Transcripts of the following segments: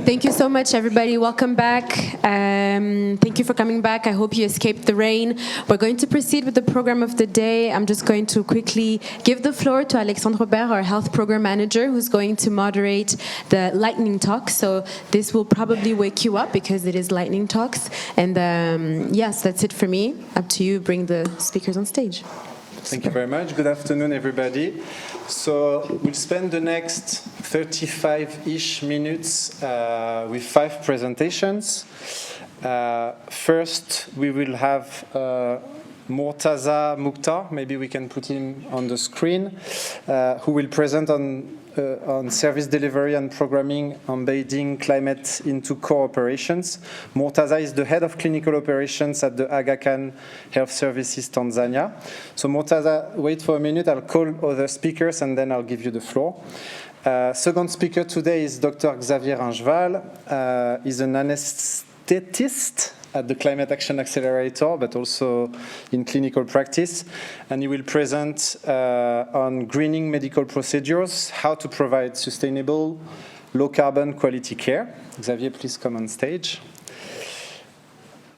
Thank you so much, everybody. Welcome back. Thank you for coming back. I hope you escaped the rain. We're going to proceed with the program of the day. I'm just going to quickly give the floor to Alexandre Robert, our health program manager, who's going to moderate the lightning talk. So this will probably wake you up because it is lightning talks. And yes, that's it for me. Up to you. Bring the speakers on stage. Thank you very much. Good afternoon, everybody. So we'll spend the next 35-ish minutes with 5 presentations. First, we will have Murtaza Mukhtar, maybe we can put him on the screen, who will present on service delivery and programming, embedding climate into core operations. Murtaza is the head of clinical operations at the Aga Khan Health Services, Tanzania. So Murtaza, wait for a minute, I'll call other speakers and then I'll give you the floor. Second speaker today is Dr. Xavier Raingeval. He's an anaesthetist at the Climate Action Accelerator, but also in clinical practice. And he will present on greening medical procedures, how to provide sustainable, low-carbon quality care. Xavier, please come on stage.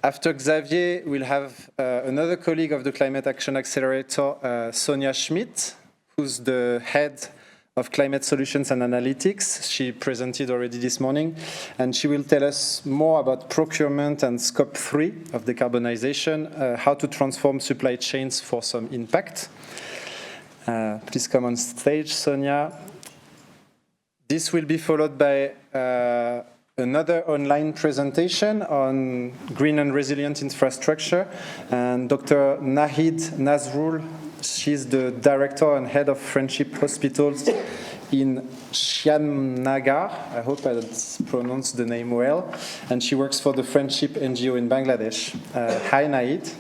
After Xavier, we'll have another colleague of the Climate Action Accelerator, Sonja Schmid, who's the head of Climate Solutions and Analytics. She presented already this morning, and she will tell us more about procurement and scope 3 of decarbonization, how to transform supply chains for some impact. Please come on stage, Sonja. This will be followed by another online presentation on green and resilient infrastructure, and Dr. Nazrul. She's the director and head of Friendship Hospitals in Shyamnagar. I hope I pronounced the name well. And she works for the Friendship NGO in Bangladesh. Hi, Naheed.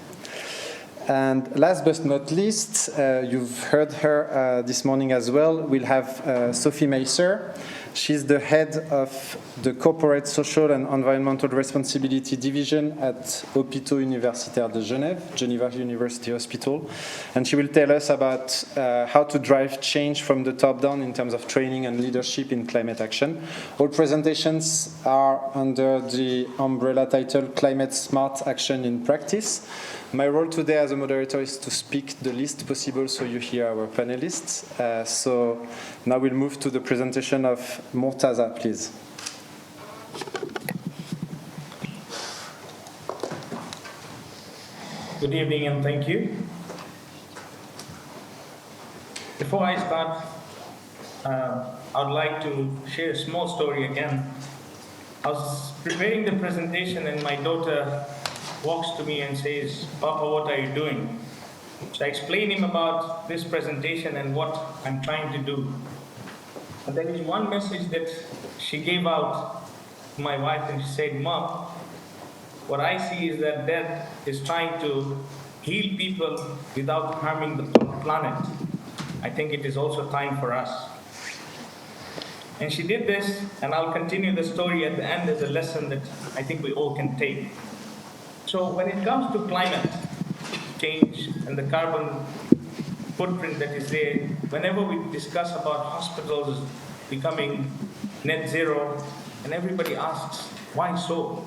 And last but not least, you've heard her this morning as well. We'll have Sophie Meisser. She's the head of the Corporate Social and Environmental Responsibility Division at Hôpitaux Universitaires de Genève, Geneva University Hospital. And she will tell us about how to drive change from the top down in terms of training and leadership in climate action. All presentations are under the umbrella title Climate Smart Action in Practice. My role today as a moderator is to speak the least possible so you hear our panelists. So now we'll move to the presentation of Murtaza, please. Good evening and thank you. Before I start, I'd like to share a small story again. I was preparing the presentation and my daughter walks to me and says, "Papa, what are you doing?" So I explain him about this presentation and what I'm trying to do. And there is one message that she gave out to my wife, and she said, "Mom, what I see is that death is trying to heal people without harming the planet. I think it is also time for us." And she did this, and I'll continue the story at the end as a lesson that I think we all can take. So when it comes to climate change and the carbon footprint that is there, whenever we discuss about hospitals becoming net zero, and everybody asks, why so?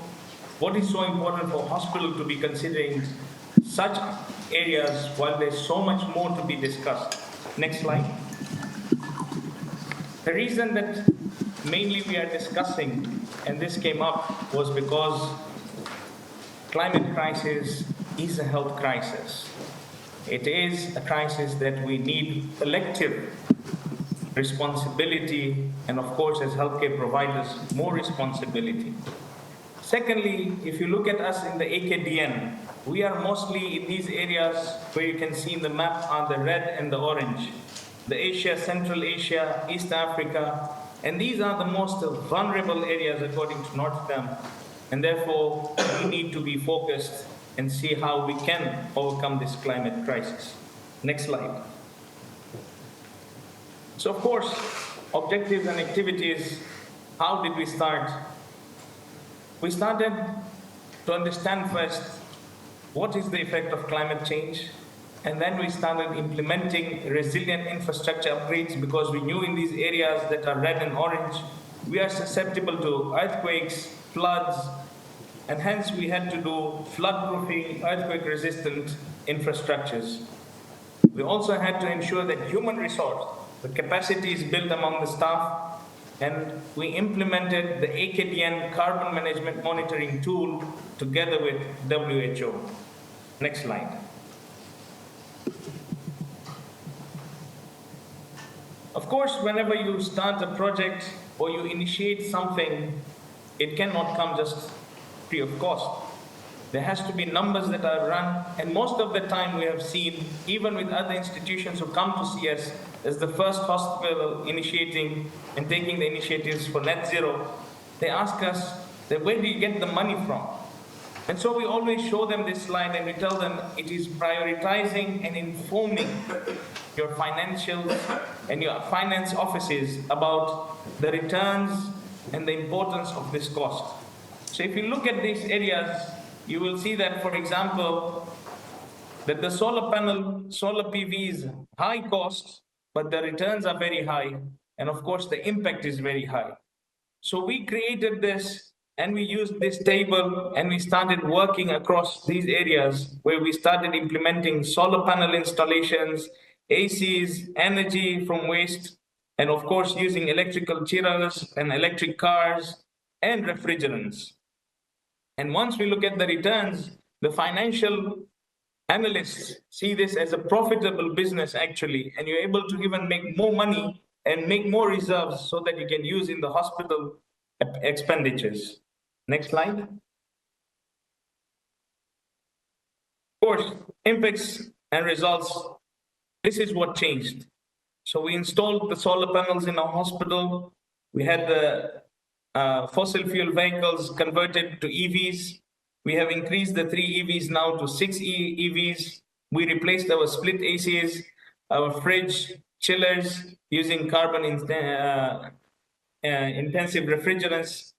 What is so important for hospital to be considering such areas while there's so much more to be discussed? Next slide. The reason that mainly we are discussing, and this came up, was because climate crisis is a health crisis. It is a crisis that we need collective responsibility, and of course, as healthcare providers, more responsibility. Secondly, if you look at us in the AKDN, we are mostly in these areas where you can see in the map are the red and the orange. The Asia, Central Asia, East Africa, and these are the most vulnerable areas according to Northam. And therefore, we need to be focused and see how we can overcome this climate crisis. Next slide. So of course, objectives and activities, how did we start? We started to understand first, what is the effect of climate change? And then we started implementing resilient infrastructure upgrades because we knew in these areas that are red and orange, we are susceptible to earthquakes, floods, and hence we had to do flood-proofing, earthquake-resistant infrastructures. We also had to ensure that human resource, the capacity is built among the staff, and we implemented the AKDN carbon management monitoring tool together with WHO. Next slide. Of course, whenever you start a project or you initiate something, it cannot come just free of cost. There has to be numbers that are run, and most of the time we have seen, even with other institutions who come to see us as the first hospital initiating and taking the initiatives for net zero, they ask us that where do you get the money from? And so we always show them this slide and we tell them it is prioritizing and informing your financials and your finance offices about the returns and the importance of this cost. So if you look at these areas, you will see that, for example, that the solar panel, solar PV is high cost, but the returns are very high. And of course, the impact is very high. So we created this and we used this table and we started working across these areas where we started implementing solar panel installations, ACs, energy from waste, and of course, using electrical chillers and electric cars and refrigerants. And once we look at the returns, the financial analysts see this as a profitable business actually, and you're able to even make more money and make more reserves so that you can use in the hospital expenditures. Next slide. Of course, impacts and results, this is what changed. So we installed the solar panels in our hospital. We had the fossil fuel vehicles converted to EVs. We have increased the 3 EVs now to 6 EVs. We replaced our split ACs, our fridge, chillers using carbon intensive refrigerants.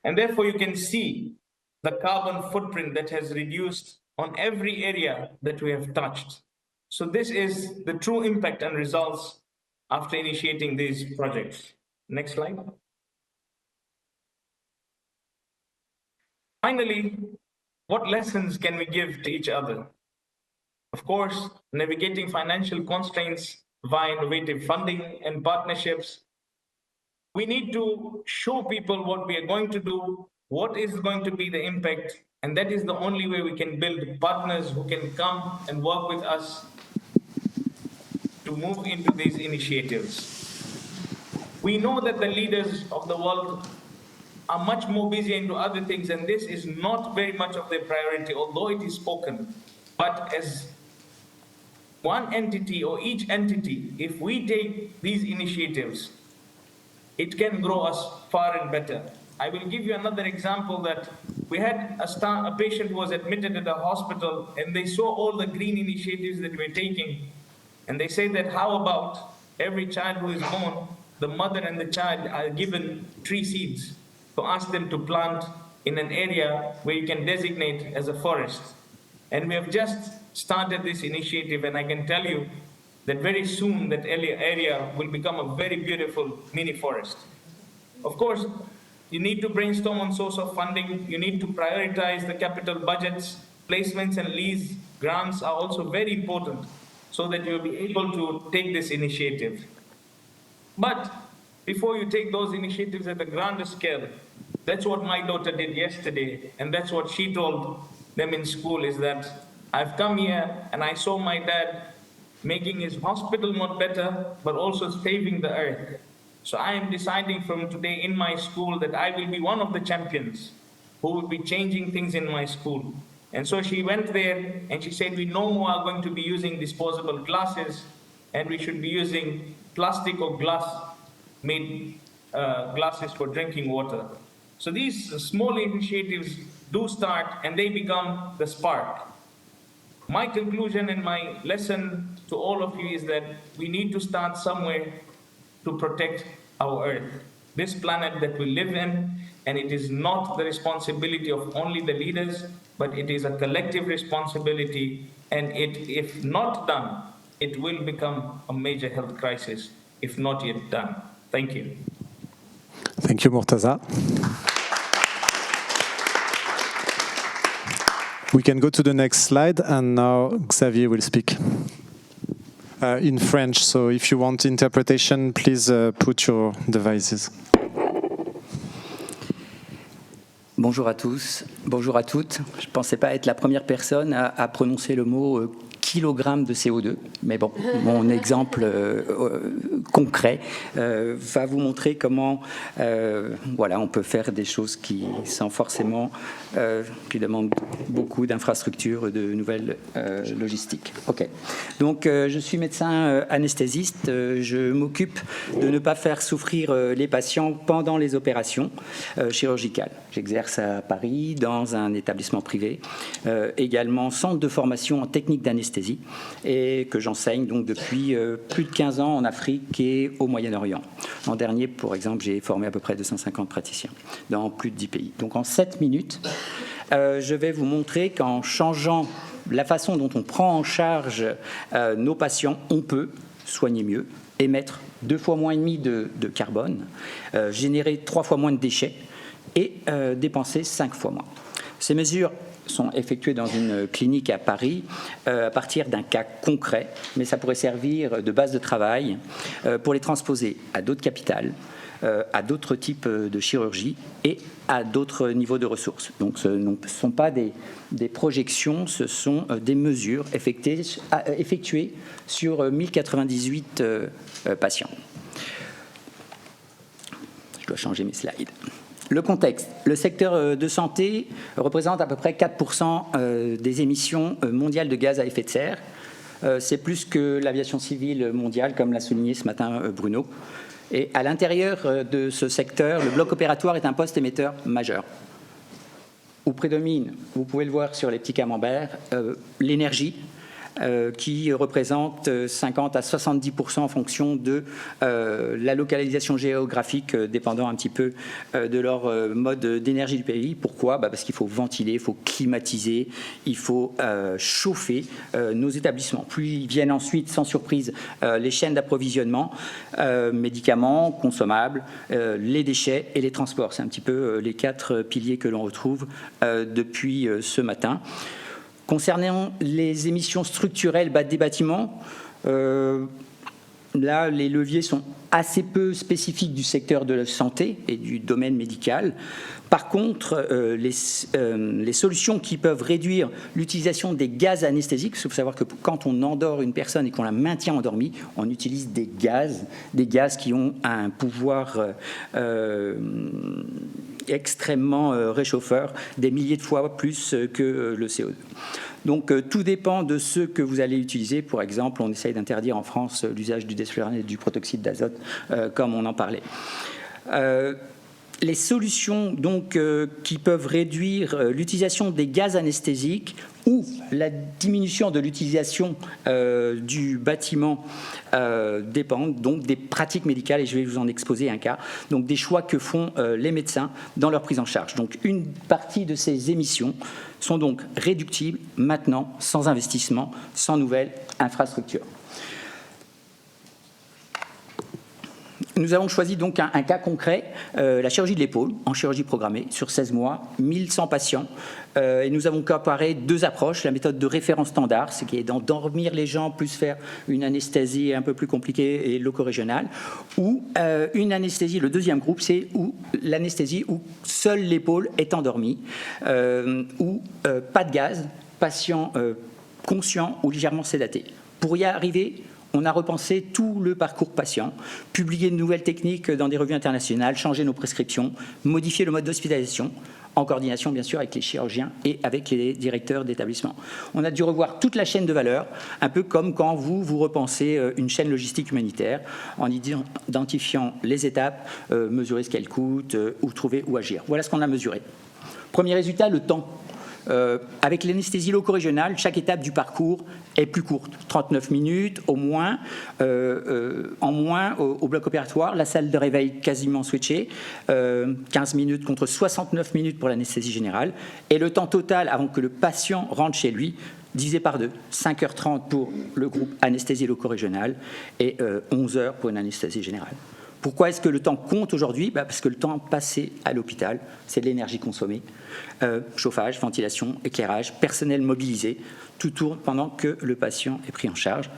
And therefore you can see the carbon footprint that has reduced on every area that we have touched. So this is the true impact and results after initiating these projects. Next slide. Finally, what lessons can we give to each other? Of course, navigating financial constraints via innovative funding and partnerships. We need to show people what we are going to do, what is going to be the impact, and that is the only way we can build partners who can come and work with us to move into these initiatives. We know that the leaders of the world are much more busy into other things, and this is not very much of their priority, although it is spoken. But as one entity or each entity, if we take these initiatives, it can grow us far and better. I will give you another example that we had a patient who was admitted at the hospital and they saw all the green initiatives that we're taking. And they say that how about every child who is born, the mother and the child are given tree seeds to ask them to plant in an area where you can designate as a forest. And we have just started this initiative, and I can tell you that very soon that area will become a very beautiful mini forest. Of course, you need to brainstorm on source of funding, you need to prioritize the capital budgets, placements and lease grants are also very important so that you'll be able to take this initiative. But before you take those initiatives at a grander scale, that's what my daughter did yesterday, and that's what she told them in school, is that I've come here and I saw my dad making his hospital not better, but also saving the earth. So I am deciding from today in my school that I will be one of the champions who will be changing things in my school. And so she went there and she said, we no more are going to be using disposable glasses, and we should be using plastic or glass made glasses for drinking water. So these small initiatives do start and they become the spark. My conclusion and my lesson to all of you is that we need to start somewhere to protect our earth, this planet that we live in, and it is not the responsibility of only the leaders, but it is a collective responsibility, and if not done, it will become a major health crisis, if not yet done. Thank you. Thank you, Murtaza. We can go to the next slide, and now Xavier will speak in French. So if you want interpretation, please put your devices. Bonjour à tous, bonjour à toutes. Je ne pensais pas être la première personne à prononcer le mot kilogramme de CO2, mais bon, mon exemple concret va vous montrer comment voilà, on peut faire des choses qui sont forcément qui demandent beaucoup d'infrastructures, de nouvelles logistiques. Ok. Donc, je suis médecin anesthésiste. Je m'occupe de ne pas faire souffrir les patients pendant les opérations chirurgicales. J'exerce à Paris dans un établissement privé, également centre de formation en technique d'anesthésie, et que j'enseigne donc depuis plus de 15 ans en Afrique et au Moyen-Orient. L'an dernier, par exemple, j'ai formé à peu près 250 praticiens dans plus de 10 pays. Donc en 7 minutes, je vais vous montrer qu'en changeant la façon dont on prend en charge nos patients, on peut soigner mieux, émettre 2,5 fois moins de carbone, générer 3 fois moins de déchets et dépenser 5 fois moins. Ces mesures sont effectuées dans une clinique à Paris à partir d'un cas concret, mais ça pourrait servir de base de travail pour les transposer à d'autres capitales, à d'autres types de chirurgie et à d'autres niveaux de ressources. Donc ce ne sont pas des projections, ce sont des mesures effectuées sur 1098 patients. Je dois changer mes slides. Le contexte. Le secteur de santé représente à peu près 4% des émissions mondiales de gaz à effet de serre. C'est plus que l'aviation civile mondiale, comme l'a souligné ce matin Bruno. Et à l'intérieur de ce secteur, le bloc opératoire est un poste émetteur majeur, où prédomine, vous pouvez le voir sur les petits camemberts, l'énergie, qui représente 50 à 70% en fonction de la localisation géographique, dépendant un petit peu de leur mode d'énergie du pays. Pourquoi ? Parce qu'il faut ventiler, il faut climatiser, il faut chauffer nos établissements. Puis viennent ensuite, sans surprise, les chaînes d'approvisionnement, médicaments, consommables, les déchets et les transports. C'est un petit peu les 4 piliers que l'on retrouve depuis ce matin. Concernant les émissions structurelles des bâtiments, là, les leviers sont assez peu spécifiques du secteur de la santé et du domaine médical. Par contre, les solutions qui peuvent réduire l'utilisation des gaz anesthésiques, il faut savoir que quand on endort une personne et qu'on la maintient endormie, on utilise des gaz qui ont un pouvoir extrêmement réchauffeur, des milliers de fois plus que le CO2. Donc tout dépend de ce que vous allez utiliser. Par exemple, on essaye d'interdire en France l'usage du desflurane et du protoxyde d'azote, comme on en parlait. Les solutions donc, qui peuvent réduire l'utilisation des gaz anesthésiques ou la diminution de l'utilisation du bâtiment dépendent donc des pratiques médicales, et je vais vous en exposer un cas, donc des choix que font les médecins dans leur prise en charge. Donc une partie de ces émissions sont donc réductibles maintenant, sans investissement, sans nouvelle infrastructure. Nous avons choisi donc un cas concret, la chirurgie de l'épaule, en chirurgie programmée, sur 16 mois, 1100 patients. Et nous avons comparé 2 approches, la méthode de référence standard, ce qui est d'endormir les gens, plus faire une anesthésie un peu plus compliquée et loco-régionale, ou une anesthésie, le deuxième groupe, c'est l'anesthésie où seule l'épaule est endormie, ou pas de gaz, patient conscient ou légèrement sédaté. Pour y arriver, on a repensé tout le parcours patient, publié de nouvelles techniques dans des revues internationales, changé nos prescriptions, modifié le mode d'hospitalisation, en coordination bien sûr avec les chirurgiens et avec les directeurs d'établissement. On a dû revoir toute la chaîne de valeur, un peu comme quand vous repensez une chaîne logistique humanitaire, en identifiant les étapes, mesurer ce qu'elles coûtent, où trouver, où agir. Voilà ce qu'on a mesuré. Premier résultat, le temps. Avec l'anesthésie loco-régionale, chaque étape du parcours est plus courte, 39 minutes au moins, en moins au bloc opératoire, la salle de réveil quasiment switchée, 15 minutes contre 69 minutes pour l'anesthésie générale, et le temps total avant que le patient rentre chez lui, divisé par 2, 5h30 pour le groupe anesthésie loco-régionale et 11h pour une anesthésie générale. Pourquoi est-ce que le temps compte aujourd'hui? Parce que le temps passé à l'hôpital, c'est de l'énergie consommée. Chauffage, ventilation, éclairage, personnel mobilisé, tout tourne pendant que le patient est pris en charge.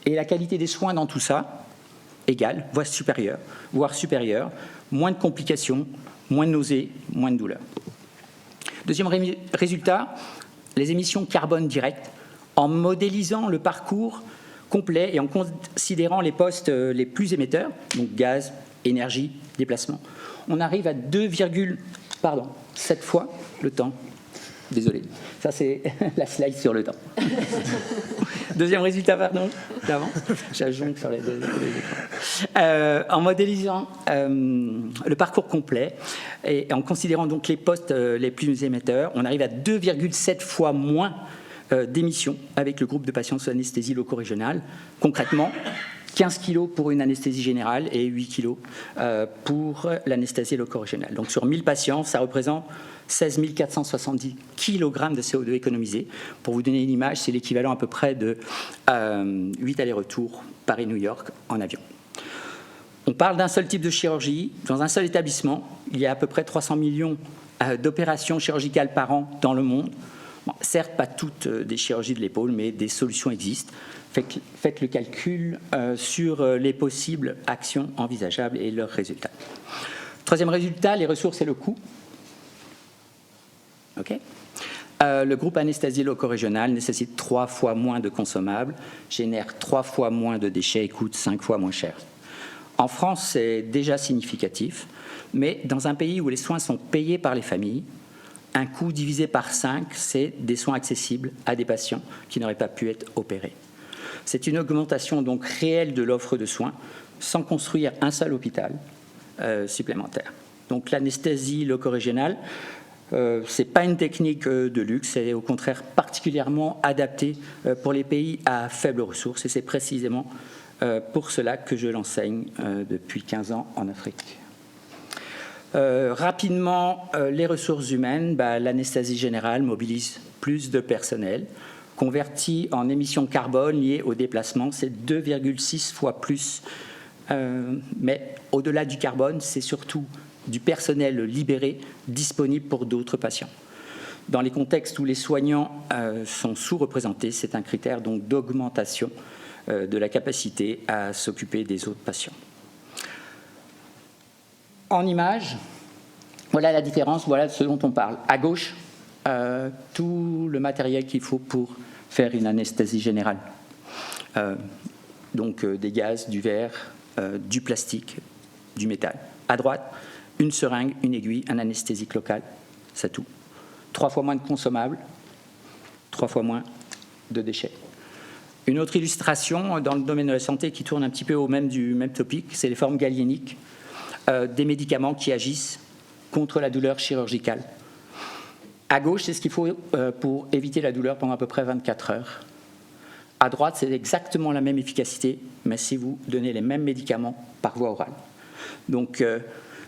Et la qualité des soins dans tout ça, égale, voire supérieure, moins de complications, moins de nausées, moins de douleurs. Deuxième résultat, les émissions carbone directes, en modélisant le parcours complet et en considérant les postes les plus émetteurs, donc gaz, énergie, déplacement, on arrive à 2,7 fois le temps. Désolé, ça c'est la slide sur le temps. Deuxième résultat, pardon, d'avant. J'ajoute sur les deux écrans. En modélisant le parcours complet et en considérant donc les postes les plus émetteurs, on arrive à 2,7 fois moins d'émissions avec le groupe de patients sous anesthésie loco-régionale. Concrètement, 15 kg pour une anesthésie générale et 8 kg pour l'anesthésie loco-régionale. Donc sur 1000 patients, ça représente 16 470 kg de CO2 économisés. Pour vous donner une image, c'est l'équivalent à peu près de 8 allers-retours Paris-New York en avion. On parle d'un seul type de chirurgie. Dans un seul établissement, il y a à peu près 300 millions d'opérations chirurgicales par an dans le monde. Bon, certes, pas toutes des chirurgies de l'épaule, mais des solutions existent. Faites le calcul sur les possibles actions envisageables et leurs résultats. Troisième résultat, les ressources et le coût. Okay. Le groupe anesthésie loco-régionale nécessite 3 fois moins de consommables, génère 3 fois moins de déchets et coûte 5 fois moins cher. En France, c'est déjà significatif, mais dans un pays où les soins sont payés par les familles, un coût divisé par 5, c'est des soins accessibles à des patients qui n'auraient pas pu être opérés. C'est une augmentation donc réelle de l'offre de soins sans construire un seul hôpital supplémentaire. Donc l'anesthésie loco-régionale, ce n'est pas une technique de luxe, c'est au contraire particulièrement adapté pour les pays à faibles ressources et c'est précisément pour cela que je l'enseigne depuis 15 ans en Afrique. Rapidement, les ressources humaines, l'anesthésie générale mobilise plus de personnel. Converti en émissions carbone liées au déplacement, c'est 2,6 fois plus. Mais au-delà du carbone, c'est surtout du personnel libéré disponible pour d'autres patients. Dans les contextes où les soignants sont sous-représentés, c'est un critère donc d'augmentation de la capacité à s'occuper des autres patients. En image, voilà la différence, voilà ce dont on parle. À gauche, tout le matériel qu'il faut pour faire une anesthésie générale. Donc des gaz, du verre, du plastique, du métal. À droite, une seringue, une aiguille, un anesthésique local, c'est tout. 3 fois moins de consommables, 3 fois moins de déchets. Une autre illustration dans le domaine de la santé qui tourne un petit peu du même topic, c'est les formes galéniques, des médicaments qui agissent contre la douleur chirurgicale. À gauche, c'est ce qu'il faut pour éviter la douleur pendant à peu près 24 heures. À droite, c'est exactement la même efficacité, mais si vous donnez les mêmes médicaments par voie orale. Donc,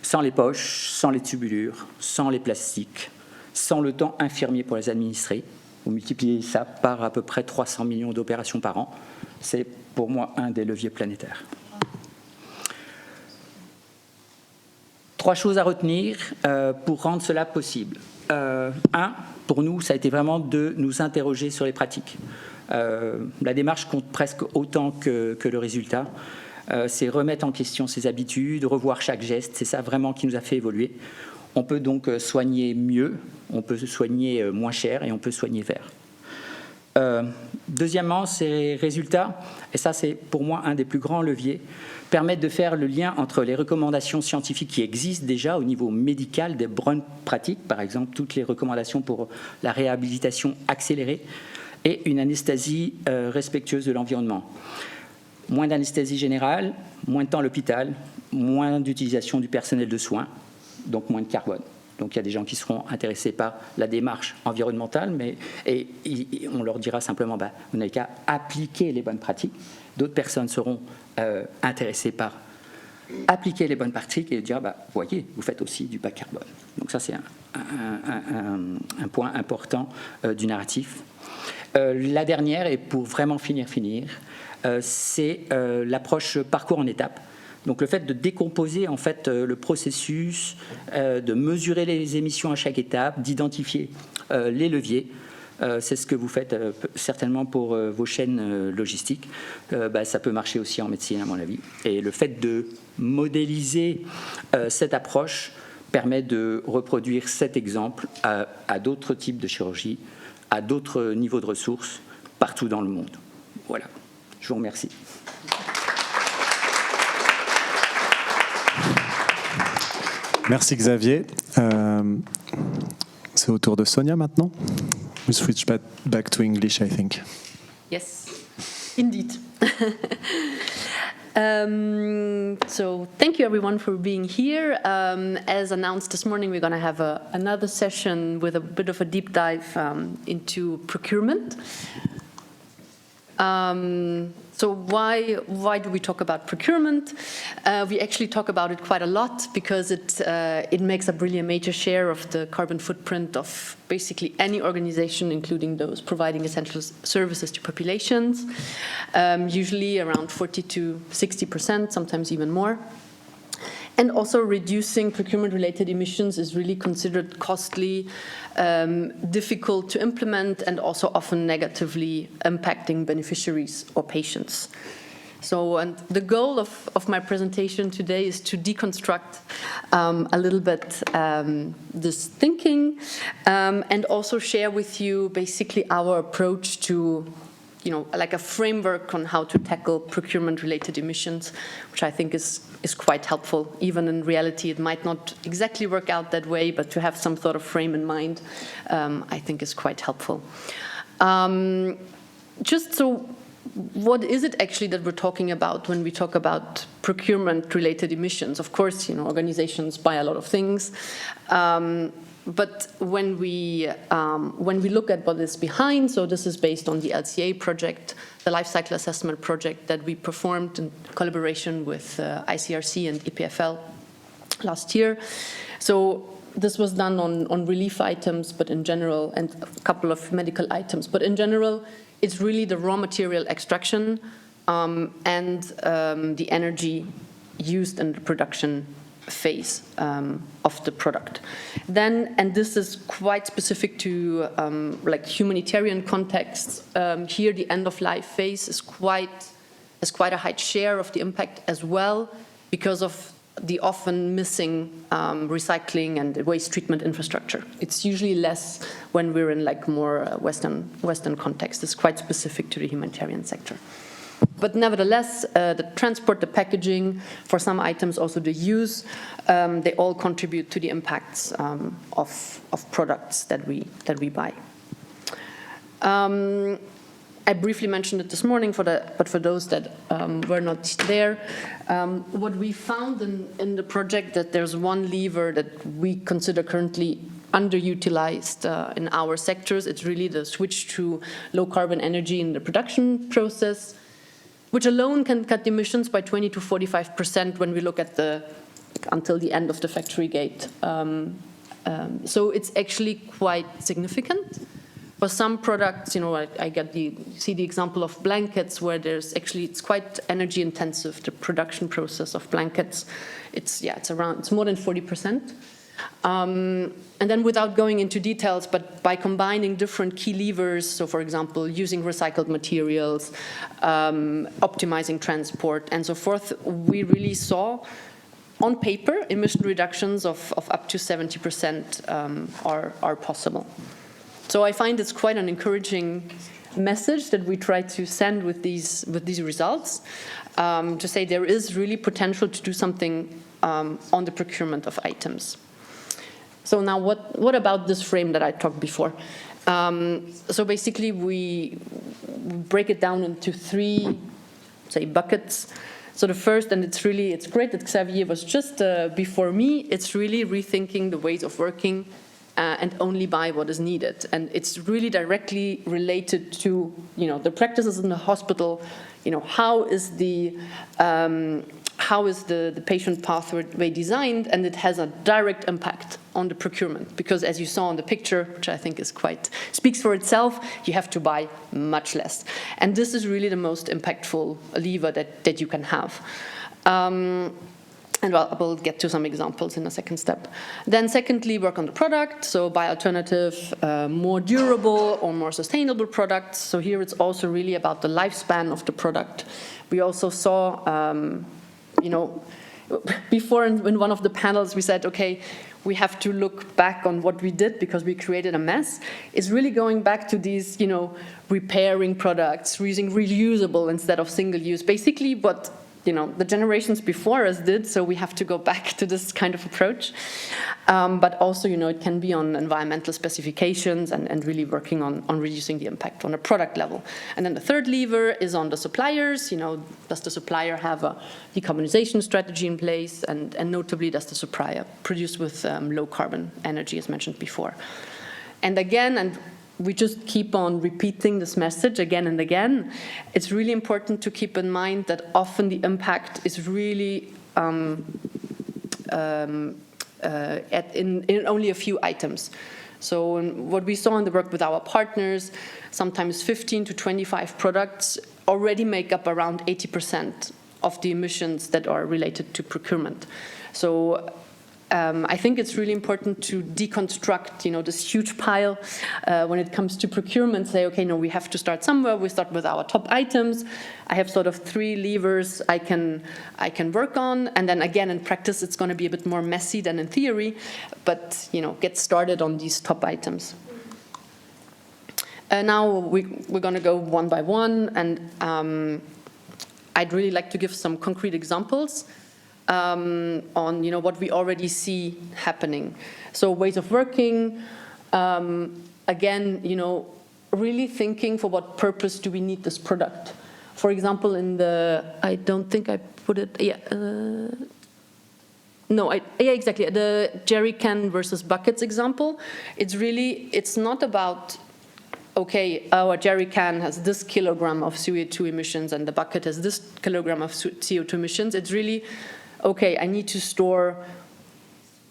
sans les poches, sans les tubulures, sans les plastiques, sans le temps infirmier pour les administrer, vous multipliez ça par à peu près 300 millions d'opérations par an. C'est pour moi un des leviers planétaires. 3 choses à retenir pour rendre cela possible. 1, pour nous, ça a été vraiment de nous interroger sur les pratiques. La démarche compte presque autant que le résultat. C'est remettre en question ses habitudes, revoir chaque geste. C'est ça vraiment qui nous a fait évoluer. On peut donc soigner mieux, on peut soigner moins cher et on peut soigner vert. Deuxièmement, ces résultats, et ça c'est pour moi un des plus grands leviers, permettent de faire le lien entre les recommandations scientifiques qui existent déjà au niveau médical, des bonnes pratiques, par exemple toutes les recommandations pour la réhabilitation accélérée, et une anesthésie respectueuse de l'environnement. Moins d'anesthésie générale, moins de temps à l'hôpital, moins d'utilisation du personnel de soins, donc moins de carbone. Donc il y a des gens qui seront intéressés par la démarche environnementale, et on leur dira simplement, vous n'avez qu'à appliquer les bonnes pratiques. D'autres personnes seront intéressées par appliquer les bonnes pratiques et dire, voyez, vous faites aussi du bas carbone. Donc ça, c'est un point important du narratif. La dernière, et pour vraiment finir, c'est l'approche parcours en étapes. Donc le fait de décomposer en fait le processus, de mesurer les émissions à chaque étape, d'identifier les leviers, c'est ce que vous faites certainement pour vos chaînes logistiques. Ça peut marcher aussi en médecine à mon avis. Et le fait de modéliser cette approche permet de reproduire cet exemple à d'autres types de chirurgie, à d'autres niveaux de ressources, partout dans le monde. Voilà, je vous remercie. Merci Xavier. C'est au tour de Sonja maintenant. We switch back to English, I think. Yes, indeed. So thank you everyone for being here. As announced this morning, we're going to have another session with a bit of a deep dive into procurement. So why do we talk about procurement? We actually talk about it quite a lot because it makes up really a major share of the carbon footprint of basically any organization, including those providing essential services to populations, usually around 40 to 60%, sometimes even more. And also reducing procurement-related emissions is really considered costly, difficult to implement, and also often negatively impacting beneficiaries or patients. So, and the goal of my presentation today is to deconstruct a little bit this thinking and also share with you basically our approach to like a framework on how to tackle procurement-related emissions, which I think is quite helpful. Even in reality, it might not exactly work out that way, but to have some sort of frame in mind, I think is quite helpful. Just so, what is it actually that we're talking about when we talk about procurement-related emissions? Of course, organizations buy a lot of things. But when we look at what is behind, so this is based on the LCA project, the life cycle assessment project that we performed in collaboration with ICRC and EPFL last year. So this was done on relief items, but in general, and a couple of medical items. But in general, it's really the raw material extraction and the energy used in the production phase of the product. Then, and this is quite specific to like humanitarian contexts, here the end of life phase is quite a high share of the impact as well because of the often missing recycling and waste treatment infrastructure. It's usually less when we're in like more Western context. It's quite specific to the humanitarian sector. But nevertheless, the transport, the packaging, for some items also the use, they all contribute to the impacts of products that we buy. I briefly mentioned it this morning, but for those that were not there, what we found in the project that there's one lever that we consider currently underutilized in our sectors. It's really the switch to low carbon energy in the production process, which alone can cut emissions by 20 to 45% when we look at until the end of the factory gate. So it's actually quite significant. For some products, see the example of blankets where it's quite energy intensive, the production process of blankets. It's more than 40%. And then without going into details, but by combining different key levers, so for example, using recycled materials, optimizing transport, and so forth, we really saw on paper emission reductions of up to 70% are possible. So I find it's quite an encouraging message that we try to send with these results, to say there is really potential to do something on the procurement of items. So now what about this frame that I talked before? So basically we break it down into three, say, buckets. So the first, and it's great that Xavier was just before me, it's really rethinking the ways of working and only buy what is needed. And it's really directly related to, the practices in the hospital, how is the patient pathway designed, and it has a direct impact on the procurement. Because as you saw in the picture, which I think speaks for itself, you have to buy much less. And this is really the most impactful lever that you can have. And well, we'll get to some examples in a second step. Then secondly, work on the product, so buy alternative, more durable or more sustainable products. So here it's also really about the lifespan of the product. We also saw, before in one of the panels we said, okay, we have to look back on what we did because we created a mess. It's really going back to these, repairing products, using reusable instead of single use. Basically what the generations before us did, so we have to go back to this kind of approach. But also, it can be on environmental specifications and really working on reducing the impact on a product level. And then the third lever is on the suppliers. Does the supplier have a decarbonization strategy in place? And notably, does the supplier produce with low carbon energy, as mentioned before? And again, we just keep on repeating this message again and again. It's really important to keep in mind that often the impact is really in only a few items. So what we saw in the work with our partners, sometimes 15 to 25 products already make up around 80% of the emissions that are related to procurement. So I think it's really important to deconstruct, this huge pile when it comes to procurement. Say, okay, no, we have to start somewhere. We start with our top items. I have sort of 3 levers I can work on, and then again in practice it's going to be a bit more messy than in theory. But get started on these top items. Now we're going to go one by one, and I'd really like to give some concrete examples. On what we already see happening. So ways of working, again, really thinking for what purpose do we need this product. For example, I don't think I put it, exactly, the jerry can versus buckets example. It's not about, okay, our jerry can has this kilogram of CO2 emissions and the bucket has this kilogram of CO2 emissions. It's really, okay, I need to store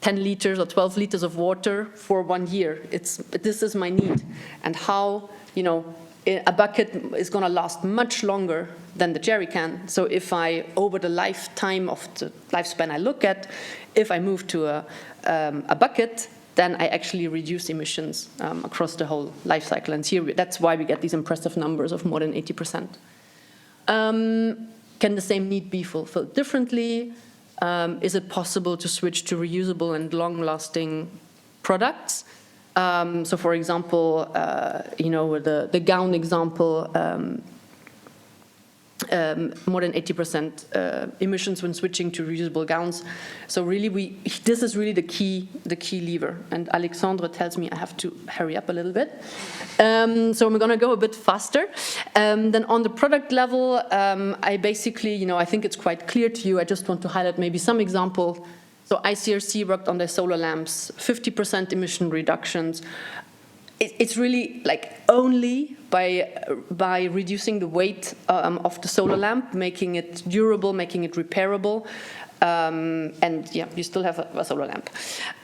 10 liters or 12 liters of water for 1 year. This is my need. And how, a bucket is going to last much longer than the jerry can. So if over the lifetime of the lifespan I look at, if I move to a bucket, then I actually reduce emissions across the whole life cycle. And here, that's why we get these impressive numbers of more than 80%. Can the same need be fulfilled differently? Is it possible to switch to reusable and long-lasting products? So, for example, the gown example, more than 80% emissions when switching to reusable gowns. So really, this is really the key lever. And Alexandre tells me I have to hurry up a little bit. So I'm going to go a bit faster. Then on the product level, I basically, I think it's quite clear to you. I just want to highlight maybe some example. So ICRC worked on their solar lamps, 50% emission reductions. It's really like only by reducing the weight of the solar lamp, making it durable, making it repairable, and yeah, you still have a solar lamp.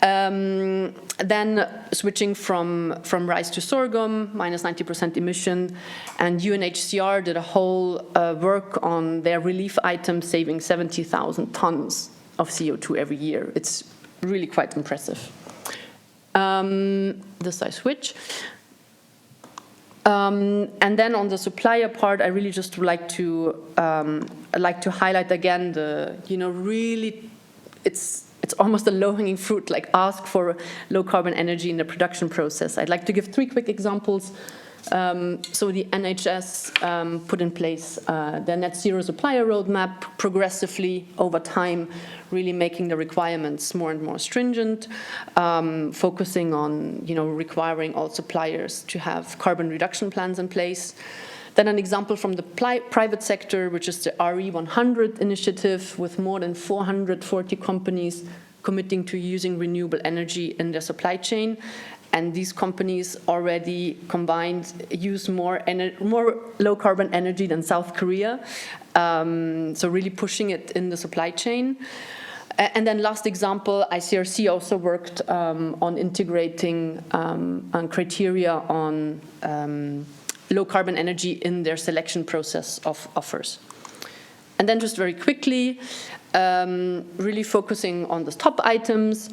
Then switching from rice to sorghum, minus 90% emission, and UNHCR did a whole work on their relief items, saving 70,000 tons of CO2 every year. It's really quite impressive. This I switch. And then on the supplier part, I really just would like to highlight again really it's almost a low-hanging fruit, like ask for low carbon energy in the production process. I'd like to give 3 quick examples. So the NHS put in place their net zero supplier roadmap progressively over time, really making the requirements more and more stringent, focusing on requiring all suppliers to have carbon reduction plans in place. Then an example from the private sector, which is the RE100 initiative, with more than 440 companies committing to using renewable energy in their supply chain. And these companies already combined use more low carbon energy than South Korea. So really pushing it in the supply chain. And then last example, ICRC also worked on integrating criteria on low carbon energy in their selection process of offers. And then just very quickly, really focusing on the top items.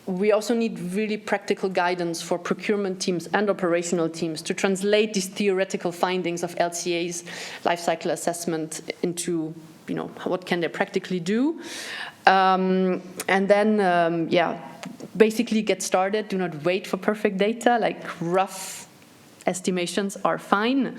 We also need really practical guidance for procurement teams and operational teams to translate these theoretical findings of LCA's life cycle assessment into, what can they practically do. And then, basically get started. Do not wait for perfect data, like rough estimations are fine.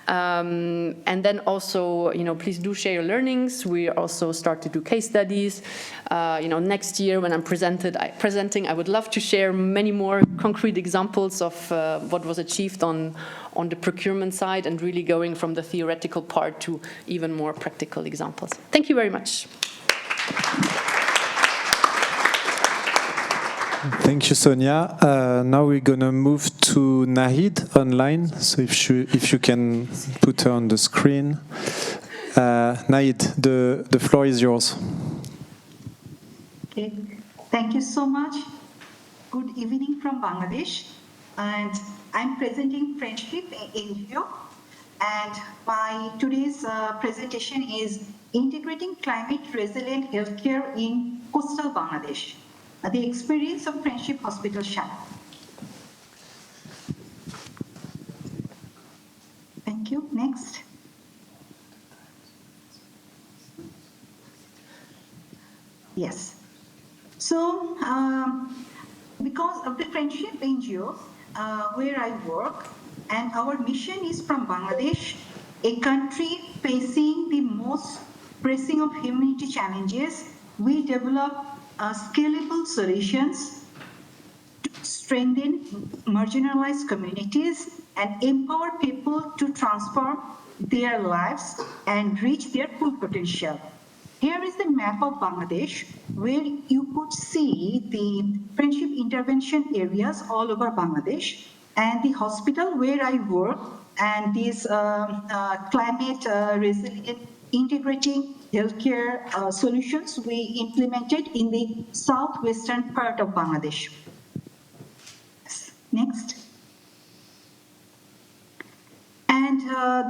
And then also, please do share your learnings. We also start to do case studies. Next year when I'm presenting, I would love to share many more concrete examples of what was achieved on the procurement side and really going from the theoretical part to even more practical examples. Thank you very much. Thank you, Sonia. Now we're going to move to Naheed online. So if you can put her on the screen. Naheed, the floor is yours. Okay. Thank you so much. Good evening from Bangladesh. And I'm presenting Friendship NGO. And my today's presentation is Integrating Climate Resilient Healthcare in Coastal Bangladesh. The experience of Friendship Hospital Shyamnagar. Thank you. Next. Yes. So, because of the Friendship NGO, where I work, and our mission is from Bangladesh, a country facing the most pressing of humanity challenges, we develop scalable solutions to strengthen marginalized communities and empower people to transform their lives and reach their full potential. Here is the map of Bangladesh, where you could see the friendship intervention areas all over Bangladesh, and the hospital where I work, and these climate resilient integrating healthcare solutions we implemented in the southwestern part of Bangladesh. Next. And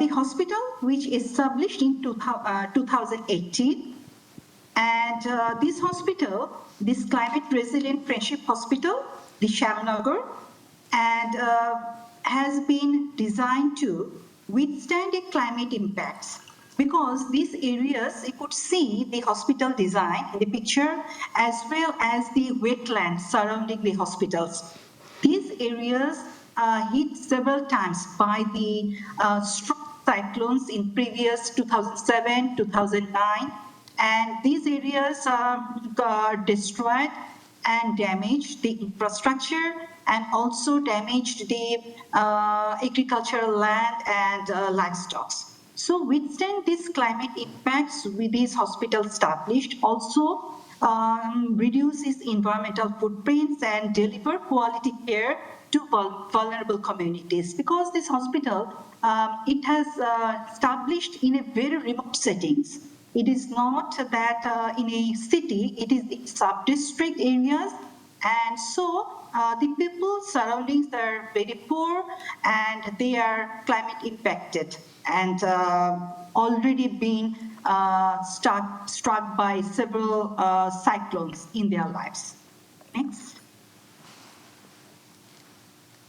the hospital, which is established in 2018, and this hospital, this climate resilient friendship hospital, the Shyamnagar, and has been designed to withstand the climate impacts. Because these areas, you could see the hospital design in the picture, as well as the wetlands surrounding the hospitals. These areas hit several times by the strong cyclones in previous 2007, 2009, and these areas got destroyed and damaged the infrastructure and also damaged the agricultural land and livestock. So withstand these climate impacts with these hospitals established, also reduces environmental footprints and deliver quality care to vulnerable communities. Because this hospital, it has established in a very remote settings. It is not that in a city, it is in sub-district areas, and so the people surroundings are very poor and they are climate impacted and already been struck by several cyclones in their lives. Next.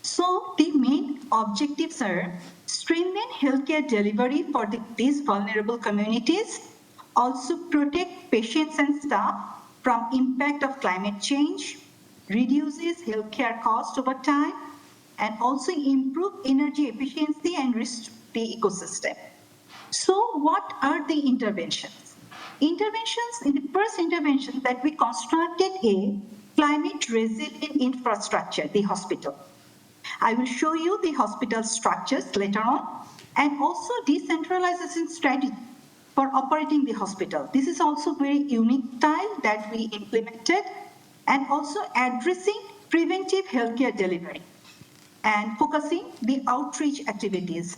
So the main objectives are strengthen healthcare delivery for these vulnerable communities, also protect patients and staff from impact of climate change, reduces healthcare cost over time, and also improve energy efficiency and restore the ecosystem. So what are the interventions? Interventions, in the first intervention that we constructed a climate resilient infrastructure, the hospital. I will show you the hospital structures later on, and also decentralization strategy for operating the hospital. This is also very unique style that we implemented, and also addressing preventive healthcare delivery and focusing the outreach activities.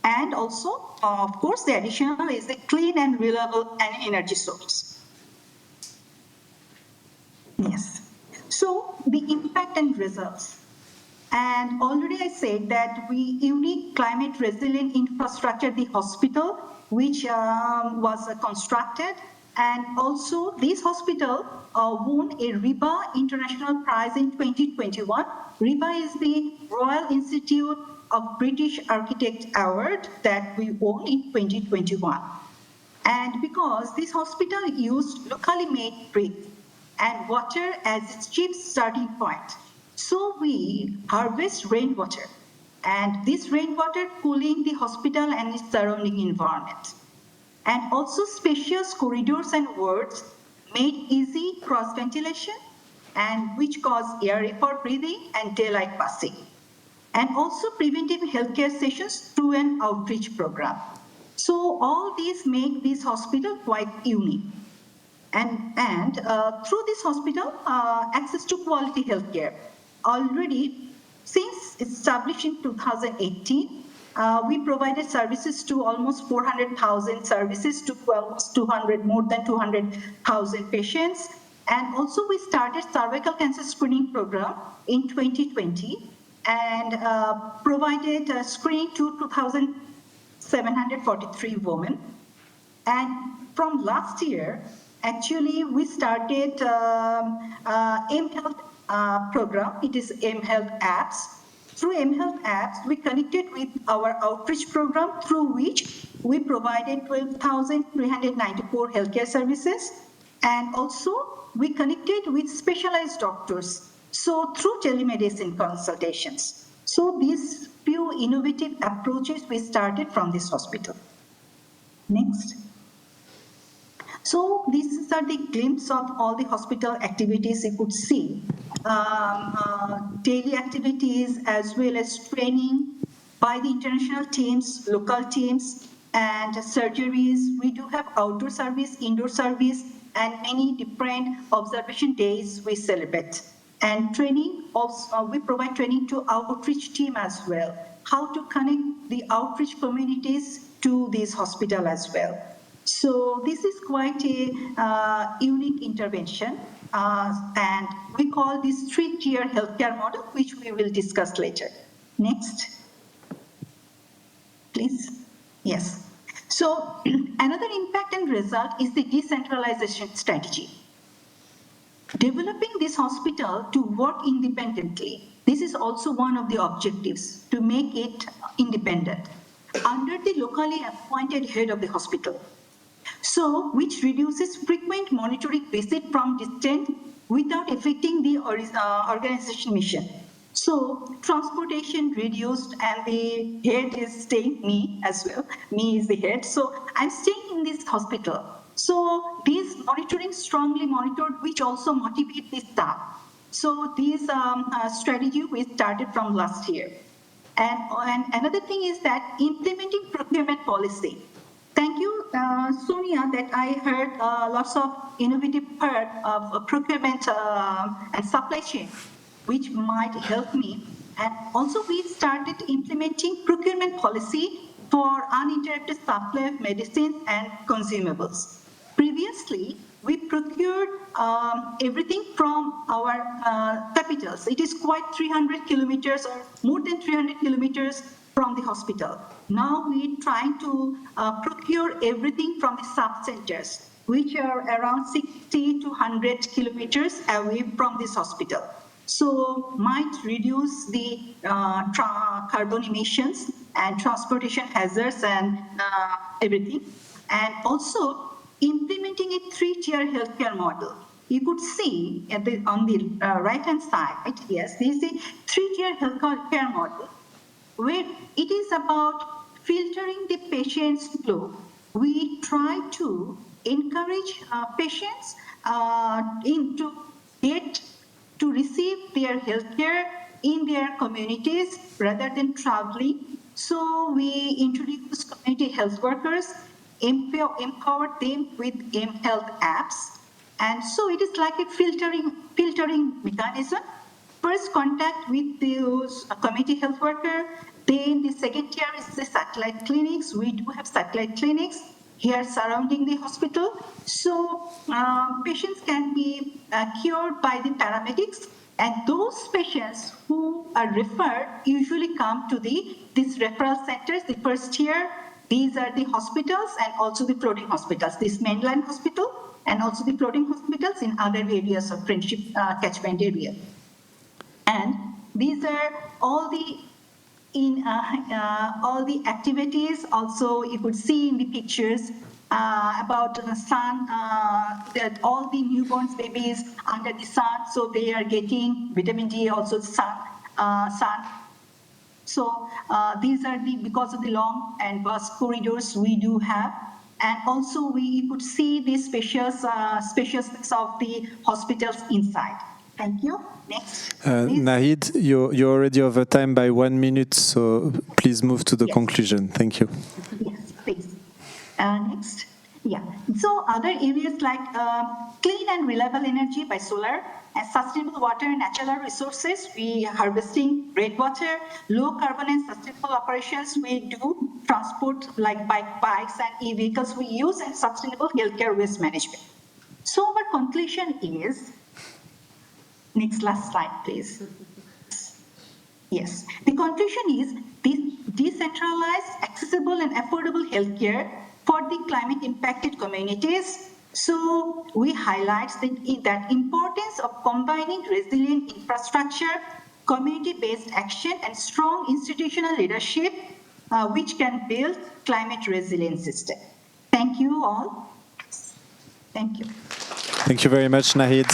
And also, of course, the additional is the clean and reliable energy source. Yes. So the impact and results. And already I said that we unique climate resilient infrastructure, the hospital, which was constructed. And also this hospital won a RIBA International Prize in 2021. RIBA is the Royal Institute of British Architect Award that we won in 2021. And because this hospital used locally made bricks and water as its chief starting point, so we harvest rainwater, and this rainwater cooling the hospital and its surrounding environment. And also spacious corridors and wards made easy cross ventilation, and which cause air for breathing and daylight passing. And also preventive healthcare sessions through an outreach program. So all these make this hospital quite unique. And through this hospital, access to quality healthcare. Already, since established in 2018, we provided services to almost 400,000 services to almost more than 200,000 patients. And also we started cervical cancer screening program in 2020 and provided screening to 2,743 women. And from last year, actually, we started mHealth program. It is mHealth apps. Through mHealth apps, we connected with our outreach program through which we provided 12,394 healthcare services. And also, we connected with specialized doctors. So through telemedicine consultations. So these few innovative approaches we started from this hospital. Next. So these are the glimpse of all the hospital activities you could see. Daily activities as well as training by the international teams, local teams, and surgeries. We do have outdoor service, indoor service, and many different observation days we celebrate. And training, also, we provide training to outreach team as well, how to connect the outreach communities to this hospital as well. So this is quite a unique intervention, and we call this three-tier healthcare model, which we will discuss later. Next, please. Yes. So another impact and result is the decentralization strategy. Developing this hospital to work independently, this is also one of the objectives, to make it independent under the locally appointed head of the hospital. So, which reduces frequent monitoring visit from distance without affecting the organization mission. So, transportation reduced, and the head is staying, me as well. Me is the head. So, I'm staying in this hospital. So, this monitoring strongly monitored, which also motivate the staff. So, this strategy we started from last year. And another thing is that implementing procurement policy. Thank you, Sonia, that I heard lots of innovative part of procurement and supply chain, which might help me. And also we started implementing procurement policy for uninterrupted supply of medicines and consumables. Previously, we procured everything from our capitals. It is quite 300 kilometers or more than 300 kilometers from the hospital. Now we're trying to procure everything from the sub-centers, which are around 60 to 100 kilometers away from this hospital. So might reduce the carbon emissions and transportation hazards and everything. And also implementing a three-tier healthcare model. You could see on the right-hand side, yes, this is a three-tier healthcare model, where it is about filtering the patient's flow. We try to encourage patients to receive their healthcare in their communities rather than traveling. So we introduce community health workers, empower them with mHealth apps. And so it is like a filtering mechanism. First contact with those community health worker, then the second tier is the satellite clinics. We do have satellite clinics here surrounding the hospital. So patients can be cured by the paramedics, and those patients who are referred usually come to these referral centers, the first tier, These are the hospitals and also the floating hospitals, this mainline hospital and also the floating hospitals in other areas of Friendship catchment area. And these are all the all the activities. Also, you could see in the pictures about the sun, that all the newborns babies under the sun, so they are getting vitamin D, also sun. So these are because of the long and vast corridors we do have. And also we could see the spaciousness of the hospitals inside. Thank you. Next. Naheed, you're already over time by 1 minute, so please move to the conclusion. Thank you. Yes, please. Next. Yeah. So other areas like clean and reliable energy by solar and sustainable water and natural resources, we are harvesting rainwater, low carbon and sustainable operations, we do transport like bikes and e-vehicles we use, and sustainable healthcare waste management. So our conclusion is, last slide, please. Yes, the conclusion is this decentralized, accessible and affordable healthcare for the climate impacted communities. So we highlight that importance of combining resilient infrastructure, community-based action and strong institutional leadership, which can build climate resilient system. Thank you all. Thank you. Thank you very much, Naheed.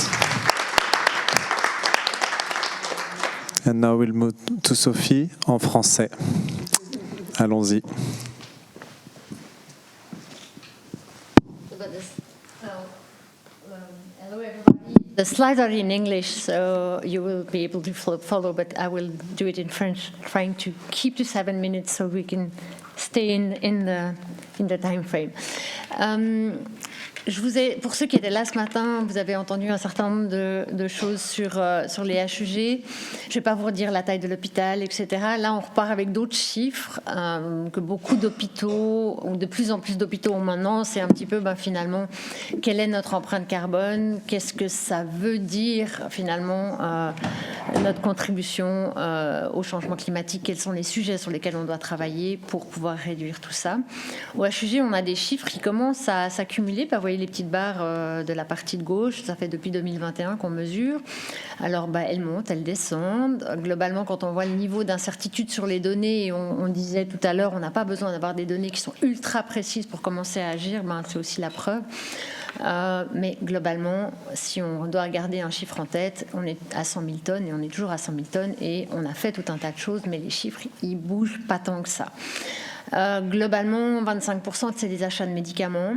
And now we'll move to Sophie en français. Allons-y. Hello everybody. The slides are in English, so you will be able to follow, but I will do it in French, trying to keep to 7 minutes so we can stay in the time frame. Pour ceux qui étaient là ce matin, vous avez entendu un certain nombre de choses sur les HUG. Je ne vais pas vous redire la taille de l'hôpital, etc. Là, on repart avec d'autres chiffres que beaucoup d'hôpitaux, ou de plus en plus d'hôpitaux ont maintenant. C'est un petit peu, finalement, quelle est notre empreinte carbone? Qu'est-ce que ça veut dire, finalement, notre contribution au changement climatique? Quels sont les sujets sur lesquels on doit travailler pour pouvoir réduire tout ça? Au HUG, on a des chiffres qui commencent à s'accumuler. Vous voyez les petites barres de la partie de gauche, ça fait depuis 2021 qu'on mesure. Alors, elles montent, elles descendent. Globalement, quand on voit le niveau d'incertitude sur les données, et on disait tout à l'heure, on n'a pas besoin d'avoir des données qui sont ultra précises pour commencer à agir, c'est aussi la preuve. Mais globalement, si on doit garder un chiffre en tête, on est à 100 000 tonnes et on est toujours à 100 000 tonnes et on a fait tout un tas de choses, mais les chiffres, ils bougent pas tant que ça. Globalement, 25% c'est les achats de médicaments,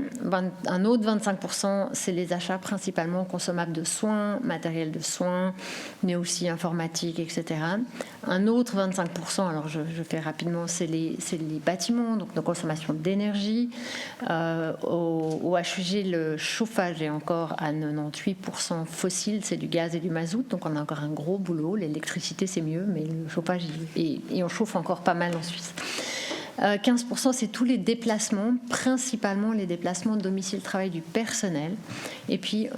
un autre 25% c'est les achats principalement consommables de soins, matériel de soins, mais aussi informatique, etc. Un autre 25%, alors je fais rapidement, c'est les bâtiments, donc nos consommations d'énergie. Au HUG, le chauffage est encore à 98% fossile, c'est du gaz et du mazout, donc on a encore un gros boulot. L'électricité c'est mieux, mais le chauffage, et on chauffe encore pas mal en Suisse. 15%, c'est tous les déplacements, principalement les déplacements de domicile-travail du personnel. Et puis, et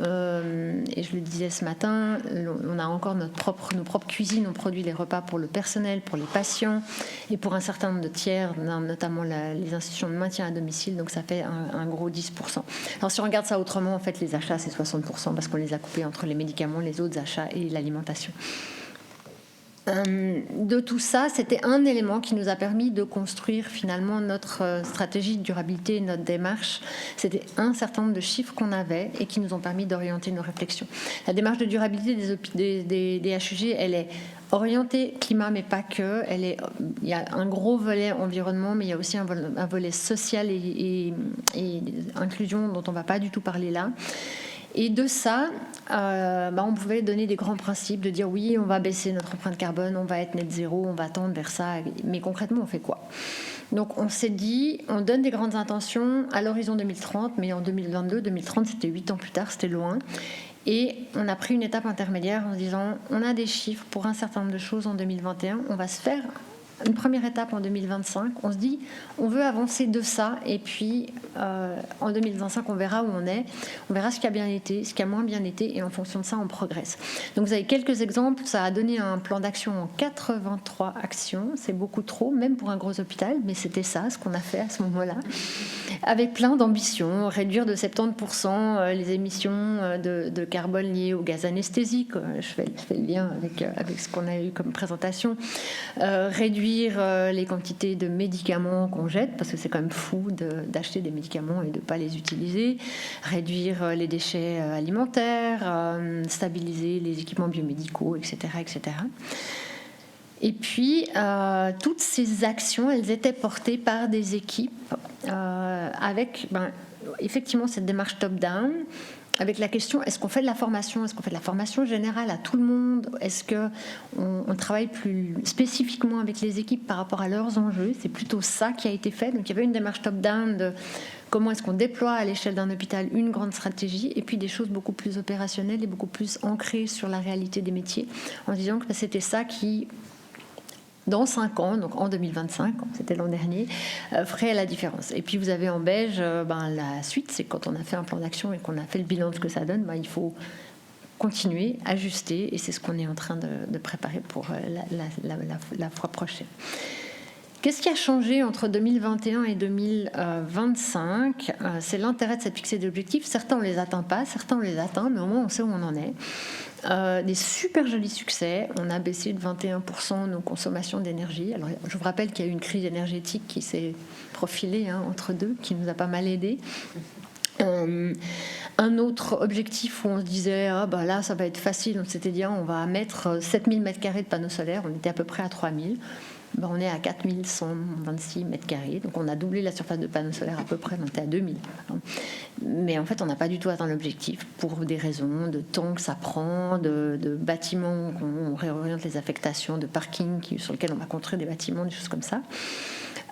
je le disais ce matin, on a encore nos propres cuisines, on produit les repas pour le personnel, pour les patients et pour un certain nombre de tiers, notamment les institutions de maintien à domicile, donc ça fait un gros 10%. Alors si on regarde ça autrement, en fait, les achats, c'est 60% parce qu'on les a coupés entre les médicaments, les autres achats et l'alimentation. De tout ça, c'était un élément qui nous a permis de construire finalement notre stratégie de durabilité, notre démarche. C'était un certain nombre de chiffres qu'on avait et qui nous ont permis d'orienter nos réflexions. La démarche de durabilité des HUG, elle est orientée climat, mais pas que. Il y a un gros volet environnement, mais il y a aussi un volet social et inclusion dont on ne va pas du tout parler là. Et de ça, on pouvait donner des grands principes, de dire oui, on va baisser notre empreinte carbone, on va être net zéro, on va tendre vers ça. Mais concrètement, on fait quoi? Donc on s'est dit, on donne des grandes intentions à l'horizon 2030, mais en 2022, 2030, c'était 8 ans plus tard, c'était loin. Et on a pris une étape intermédiaire en se disant, on a des chiffres pour un certain nombre de choses en 2021, on va se faire une première étape en 2025. On se dit, on veut avancer de ça, et puis en 2025, on verra où on est, on verra ce qui a bien été, ce qui a moins bien été, et en fonction de ça, on progresse. Donc vous avez quelques exemples, ça a donné un plan d'action en 83 actions, c'est beaucoup trop, même pour un gros hôpital, mais c'était ça, ce qu'on a fait à ce moment-là, avec plein d'ambitions, réduire de 70% les émissions de carbone liées au gaz anesthésique, je fais le lien avec ce qu'on a eu comme présentation, réduire les quantités de médicaments qu'on jette, parce que c'est quand même fou d'acheter des médicaments et de ne pas les utiliser, réduire les déchets alimentaires, stabiliser les équipements biomédicaux, etc. etc. Et puis, toutes ces actions, elles étaient portées par des équipes avec, effectivement, cette démarche top-down, avec la question, est-ce qu'on fait de la formation? Est-ce qu'on fait de la formation générale à tout le monde? Est-ce qu'on travaille plus spécifiquement avec les équipes par rapport à leurs enjeux? C'est plutôt ça qui a été fait. Donc, il y avait une démarche top-down de comment est-ce qu'on déploie à l'échelle d'un hôpital une grande stratégie, et puis des choses beaucoup plus opérationnelles et beaucoup plus ancrées sur la réalité des métiers, en disant que c'était ça qui, dans 5 ans, donc en 2025, c'était l'an dernier, ferait la différence. Et puis vous avez en beige, la suite, c'est quand on a fait un plan d'action et qu'on a fait le bilan de ce que ça donne, il faut continuer, ajuster, et c'est ce qu'on est en train de préparer pour la fois prochaine. Qu'est-ce qui a changé entre 2021 et 2025 ? C'est l'intérêt de cette fixée d'objectifs. Certains on les atteint pas, certains on les atteint, mais au moins on sait où on en est. Des super jolis succès. On a baissé de 21% nos consommations d'énergie. Alors, je vous rappelle qu'il y a eu une crise énergétique qui s'est profilée entre deux, qui nous a pas mal aidés. Un autre objectif où on se disait là ça va être facile, on s'était dit on va mettre 7000 m² de panneaux solaires, on était à peu près à 3000. On est à 4126 m², donc on a doublé la surface de panneaux solaires à peu près, on était à 2000. Mais en fait, on n'a pas du tout atteint l'objectif pour des raisons de temps que ça prend, de bâtiments qu'on réoriente les affectations, de parking sur lesquels on va construire des bâtiments, des choses comme ça.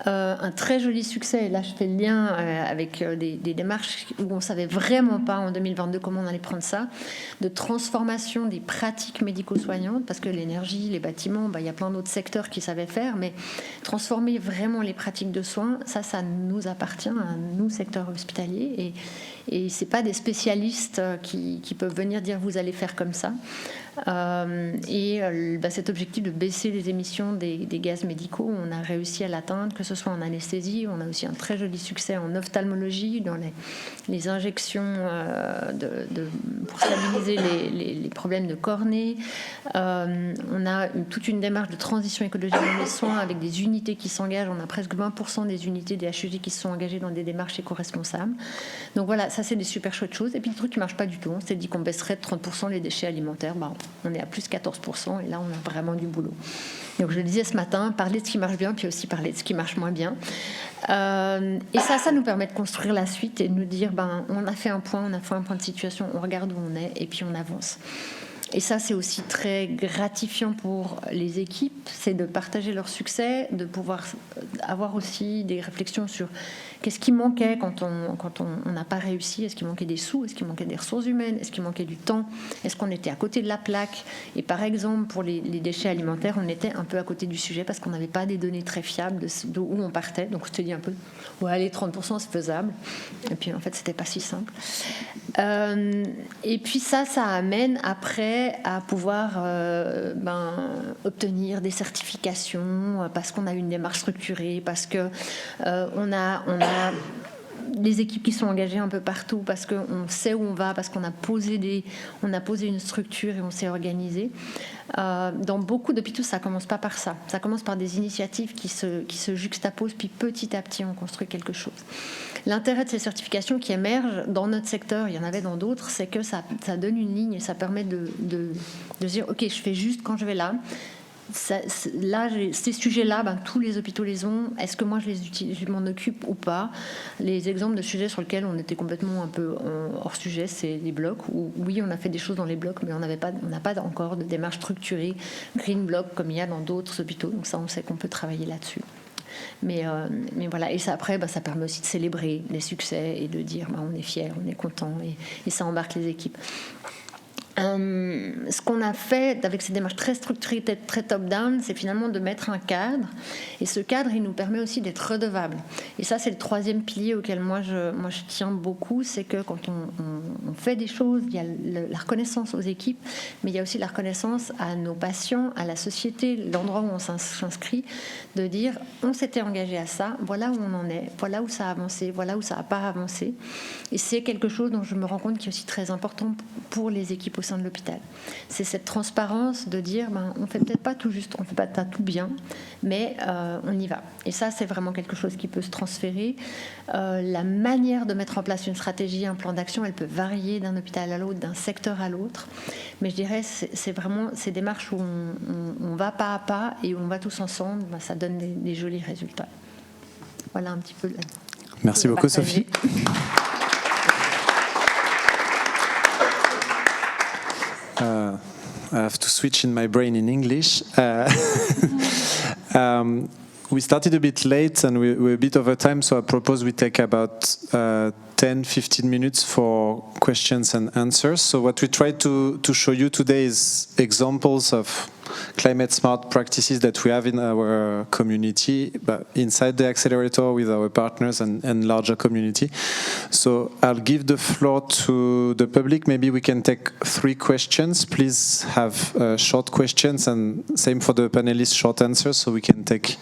Un très joli succès, et là je fais le lien avec des démarches où on ne savait vraiment pas en 2022 comment on allait prendre ça, de transformation des pratiques médico-soignantes, parce que l'énergie, les bâtiments, il y a plein d'autres secteurs qui savaient faire, mais transformer vraiment les pratiques de soins, ça nous appartient à nous, secteur hospitalier, et c'est pas des spécialistes qui peuvent venir dire vous allez faire comme ça. Cet objectif de baisser les émissions des gaz médicaux, on a réussi à l'atteindre, que ce soit en anesthésie. On a aussi un très joli succès en ophtalmologie, dans les injections pour stabiliser les problèmes de cornée. On a toute une démarche de transition écologique dans les soins, avec des unités qui s'engagent. On a presque 20% des unités des HUG qui se sont engagées dans des démarches éco-responsables. Donc voilà, ça c'est des super chouettes choses. Et puis le truc qui marche pas du tout, on s'est dit qu'on baisserait de 30% les déchets alimentaires. On est à plus 14%, et là on a vraiment du boulot. Donc je le disais ce matin, parler de ce qui marche bien, puis aussi parler de ce qui marche moins bien. Et ça nous permet de construire la suite et de nous dire, on a fait un point de situation, on regarde où on est, et puis on avance. Et ça, c'est aussi très gratifiant pour les équipes, c'est de partager leur succès, de pouvoir avoir aussi des réflexions sur qu'est-ce qui manquait quand on n'a pas réussi. Est-ce qu'il manquait des sous? Est-ce qu'il manquait des ressources humaines? Est-ce qu'il manquait du temps? Est-ce qu'on était à côté de la plaque? Et par exemple, pour les déchets alimentaires, on était un peu à côté du sujet parce qu'on n'avait pas des données très fiables d'où on partait. Donc je te dis un peu, ouais, allez, 30%, c'est faisable. Et puis en fait, c'était pas si simple. Et puis ça amène après à pouvoir obtenir des certifications parce qu'on a une démarche structurée, parce que on a des équipes qui sont engagées un peu partout, parce qu'on sait où on va, parce qu'on a posé une structure et on s'est organisé. Dans beaucoup d'hôpitaux, ça commence pas par ça. Ça commence par des initiatives qui se juxtaposent, puis petit à petit, on construit quelque chose. L'intérêt de ces certifications qui émergent dans notre secteur, il y en avait dans d'autres, c'est que ça donne une ligne et ça permet de dire, ok, je fais juste quand je vais là. Là, ces sujets-là, tous les hôpitaux les ont. Est-ce que moi je les utilise, je m'en occupe ou pas? Les exemples de sujets sur lesquels on était complètement un peu hors sujet, c'est les blocs. Où oui, on a fait des choses dans les blocs, mais on n'a pas encore de démarche structurée, green block comme il y a dans d'autres hôpitaux. Donc ça, on sait qu'on peut travailler là-dessus. Mais voilà, et ça après, ça permet aussi de célébrer les succès et de dire on est fiers, on est content, et ça embarque les équipes. Ce qu'on a fait avec ces démarches très structurées, très top-down, c'est finalement de mettre un cadre. Et ce cadre, il nous permet aussi d'être redevable. Et ça, c'est le troisième pilier auquel moi je tiens beaucoup, c'est que quand on fait des choses, il y a la reconnaissance aux équipes, mais il y a aussi la reconnaissance à nos patients, à la société, l'endroit où on s'inscrit, de dire on s'était engagé à ça, voilà où on en est, voilà où ça a avancé, voilà où ça n'a pas avancé. Et c'est quelque chose dont je me rends compte qui est aussi très important pour les équipes au sein de l'hôpital. C'est cette transparence de dire on fait peut-être pas tout juste, on fait pas tout bien, mais on y va. Et ça, c'est vraiment quelque chose qui peut se transférer. La manière de mettre en place une stratégie, un plan d'action, elle peut varier d'un hôpital à l'autre, d'un secteur à l'autre. Mais je dirais, c'est vraiment ces démarches où on va pas à pas et où on va tous ensemble, ça donne des jolis résultats. Voilà un petit peu. Merci beaucoup, Sophie. I have to switch in my brain in English. We started a bit late and we're a bit over time, so I propose we take about 10-15 minutes for questions and answers. So what we try to show you today is examples of climate-smart practices that we have in our community, but inside the accelerator with our partners and larger community. So I'll give the floor to the public. Maybe we can take 3 questions. Please have short questions, and same for the panelists, short answers, so we can take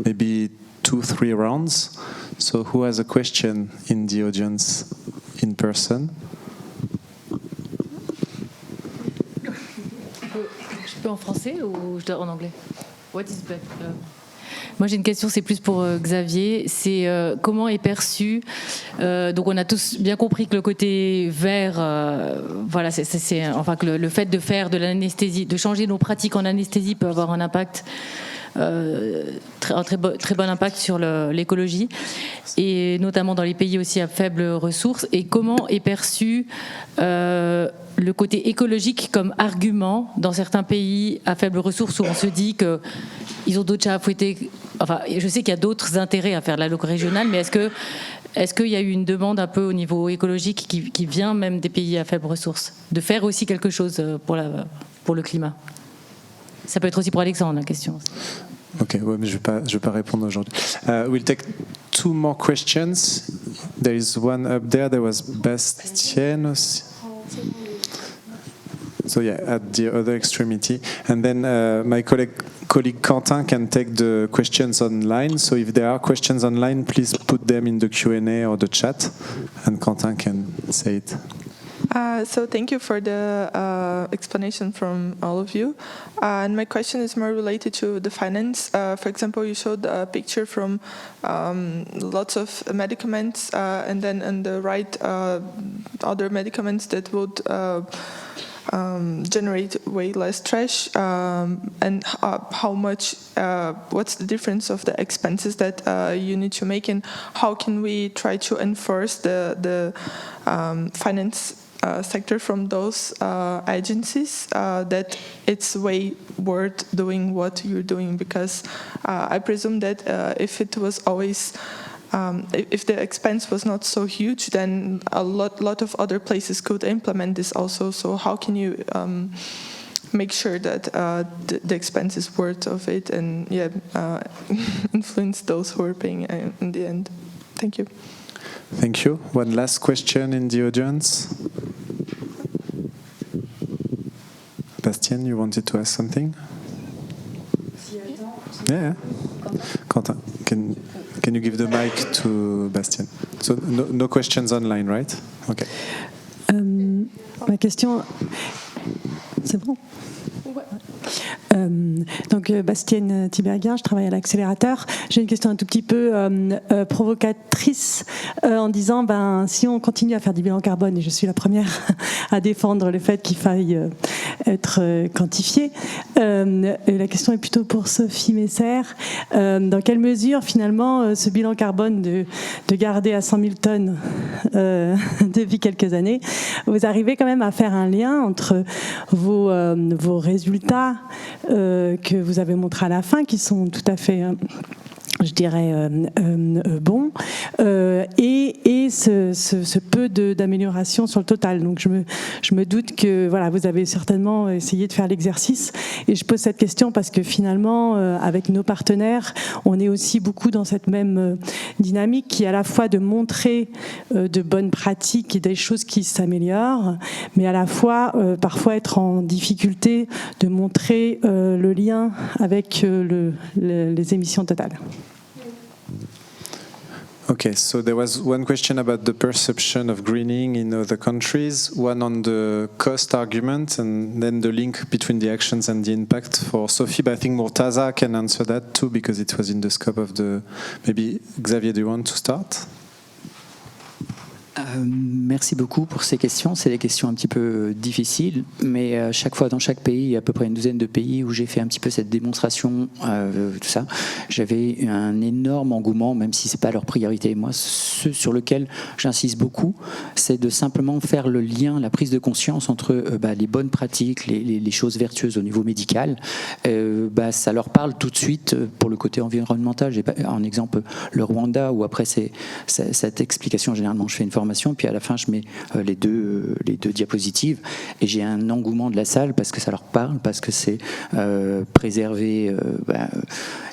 maybe 2-3 rounds. So who has a question in the audience in person? Je peux en français ou je dois en anglais? What is better? Moi j'ai une question, c'est plus pour Xavier, c'est comment est perçu, donc on a tous bien compris que le côté vert, voilà, enfin que le fait de faire de l'anesthésie, de changer nos pratiques en anesthésie peut avoir un impact, un très bon impact sur l'écologie, et notamment dans les pays aussi à faibles ressources. Et comment est perçu le côté écologique comme argument dans certains pays à faibles ressources où on se dit qu'ils ont d'autres chats à fouetter. Enfin, je sais qu'il y a d'autres intérêts à faire de la loc régionale, mais est-ce qu'il y a eu une demande un peu au niveau écologique qui vient même des pays à faibles ressources, de faire aussi quelque chose pour le climat? Ça peut être aussi pour Alexandre, la question. Ok, ouais, mais je vais pas répondre aujourd'hui. We'll take 2 more questions. There is one up there. There was Bastien. So yeah, at the other extremity. And then my colleague Quentin can take the questions online. So if there are questions online, please put them in the Q&A or the chat, and Quentin can say it. So thank you for the explanation from all of you. And my question is more related to the finance. For example, you showed a picture from lots of medicaments, and then on the right, other medicaments that would generate way less trash, and how much, what's the difference of the expenses that you need to make, and how can we try to enforce the finance sector from those agencies, that it's way worth doing what you're doing, because I presume that if it was always if the expense was not so huge, then a lot of other places could implement this also. So how can you make sure that the expense is worth of it, and influence those who are paying in the end? Thank you. Thank you. One last question in the audience. Bastien, you wanted to ask something? Yeah. Quentin, can you give the mic to Bastien? So no questions online, right? Okay. Ma question, c'est bon? Donc Bastienne Tiberghien, je travaille à l'accélérateur. J'ai une question un tout petit peu provocatrice, en disant si on continue à faire du bilan carbone, et je suis la première à défendre le fait qu'il faille être quantifié, la question est plutôt pour Sophie Meisser. Dans quelle mesure finalement ce bilan carbone de garder à 100 000 tonnes depuis quelques années, vous arrivez quand même à faire un lien entre vos résultats que vous avez montrés à la fin, qui sont tout à fait je dirais, bon, et ce peu d'amélioration sur le total. Donc je me doute que voilà, vous avez certainement essayé de faire l'exercice, et je pose cette question parce que finalement, avec nos partenaires, on est aussi beaucoup dans cette même dynamique qui est à la fois de montrer de bonnes pratiques et des choses qui s'améliorent, mais à la fois parfois être en difficulté de montrer le lien avec les émissions totales. Okay, so there was one question about the perception of greening in other countries, one on the cost argument, and then the link between the actions and the impact for Sophie. But I think Murtaza can answer that too, because it was in the scope of the... Maybe, Xavier, do you want to start? Merci beaucoup pour ces questions. C'est des questions un petit peu difficiles, mais chaque fois dans chaque pays, il y a à peu près une douzaine de pays où j'ai fait un petit peu cette démonstration, tout ça. J'avais un énorme engouement, même si c'est pas leur priorité. Moi, ce sur lequel j'insiste beaucoup, c'est de simplement faire le lien, la prise de conscience entre les bonnes pratiques, les choses vertueuses au niveau médical. Ça leur parle tout de suite pour le côté environnemental. J'ai un exemple, le Rwanda, où après cette explication, généralement, je fais une formation, puis à la fin je mets les deux diapositives, et j'ai un engouement de la salle parce que ça leur parle, parce que c'est préservé,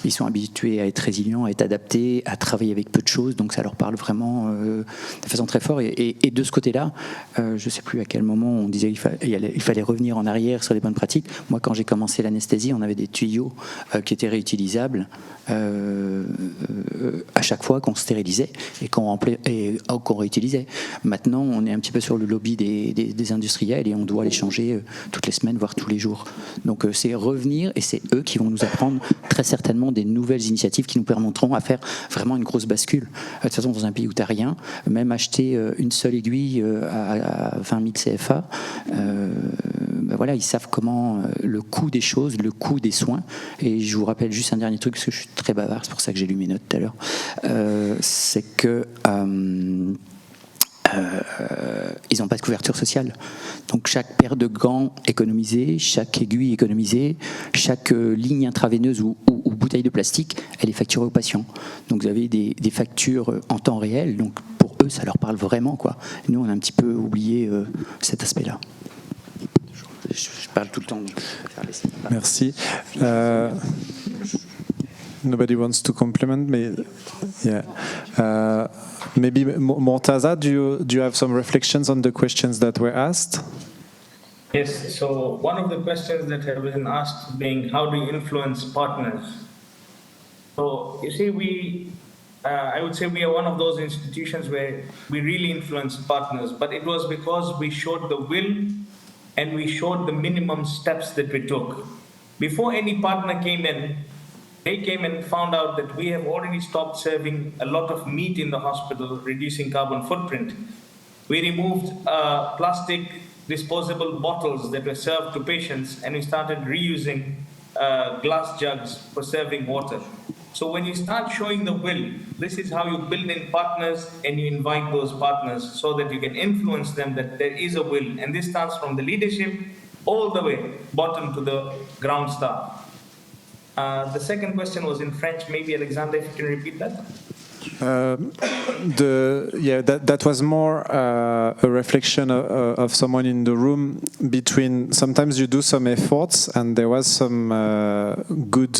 ils sont habitués à être résilients, à être adaptés, à travailler avec peu de choses, donc ça leur parle vraiment de façon très forte, et de ce côté-là, je ne sais plus à quel moment on disait qu'il fallait revenir en arrière sur les bonnes pratiques. Moi, quand j'ai commencé l'anesthésie, on avait des tuyaux qui étaient réutilisables à chaque fois qu'on stérilisait et qu'on réutilisait. Maintenant, on est un petit peu sur le lobby des industriels, et on doit les changer toutes les semaines, voire tous les jours. Donc c'est revenir, et c'est eux qui vont nous apprendre très certainement des nouvelles initiatives qui nous permettront à faire vraiment une grosse bascule. De toute façon, dans un pays où tu n'as rien, même acheter une seule aiguille à 20 000 CFA, voilà, ils savent comment le coût des choses, le coût des soins. Et je vous rappelle juste un dernier truc, parce que je suis très bavard, c'est pour ça que j'ai lu mes notes tout à l'heure, c'est que ils n'ont pas de couverture sociale. Donc chaque paire de gants économisée, chaque aiguille économisée, chaque ligne intraveineuse ou bouteille de plastique, elle est facturée aux patients. Donc vous avez des factures en temps réel, donc pour eux ça leur parle vraiment, quoi. Nous on a un petit peu oublié cet aspect-là. Je parle tout le temps. Merci. Nobody wants to compliment me. Yeah. Maybe Murtaza, do you have some reflections on the questions that were asked? Yes. So one of the questions that have been asked being, how do you influence partners? So you see, I would say we are one of those institutions where we really influence partners, but it was because we showed the will and we showed the minimum steps that we took. Before any partner came in, they came and found out that we have already stopped serving a lot of meat in the hospital, reducing carbon footprint. We removed plastic disposable bottles that were served to patients, and we started reusing glass jugs for serving water. So when you start showing the will, this is how you build in partners, and you invite those partners so that you can influence them that there is a will. And this starts from the leadership all the way, bottom to the ground staff. The second question was in French. Maybe Alexander, if you can repeat that. That was more a reflection of someone in the room between, sometimes you do some efforts, and there was some good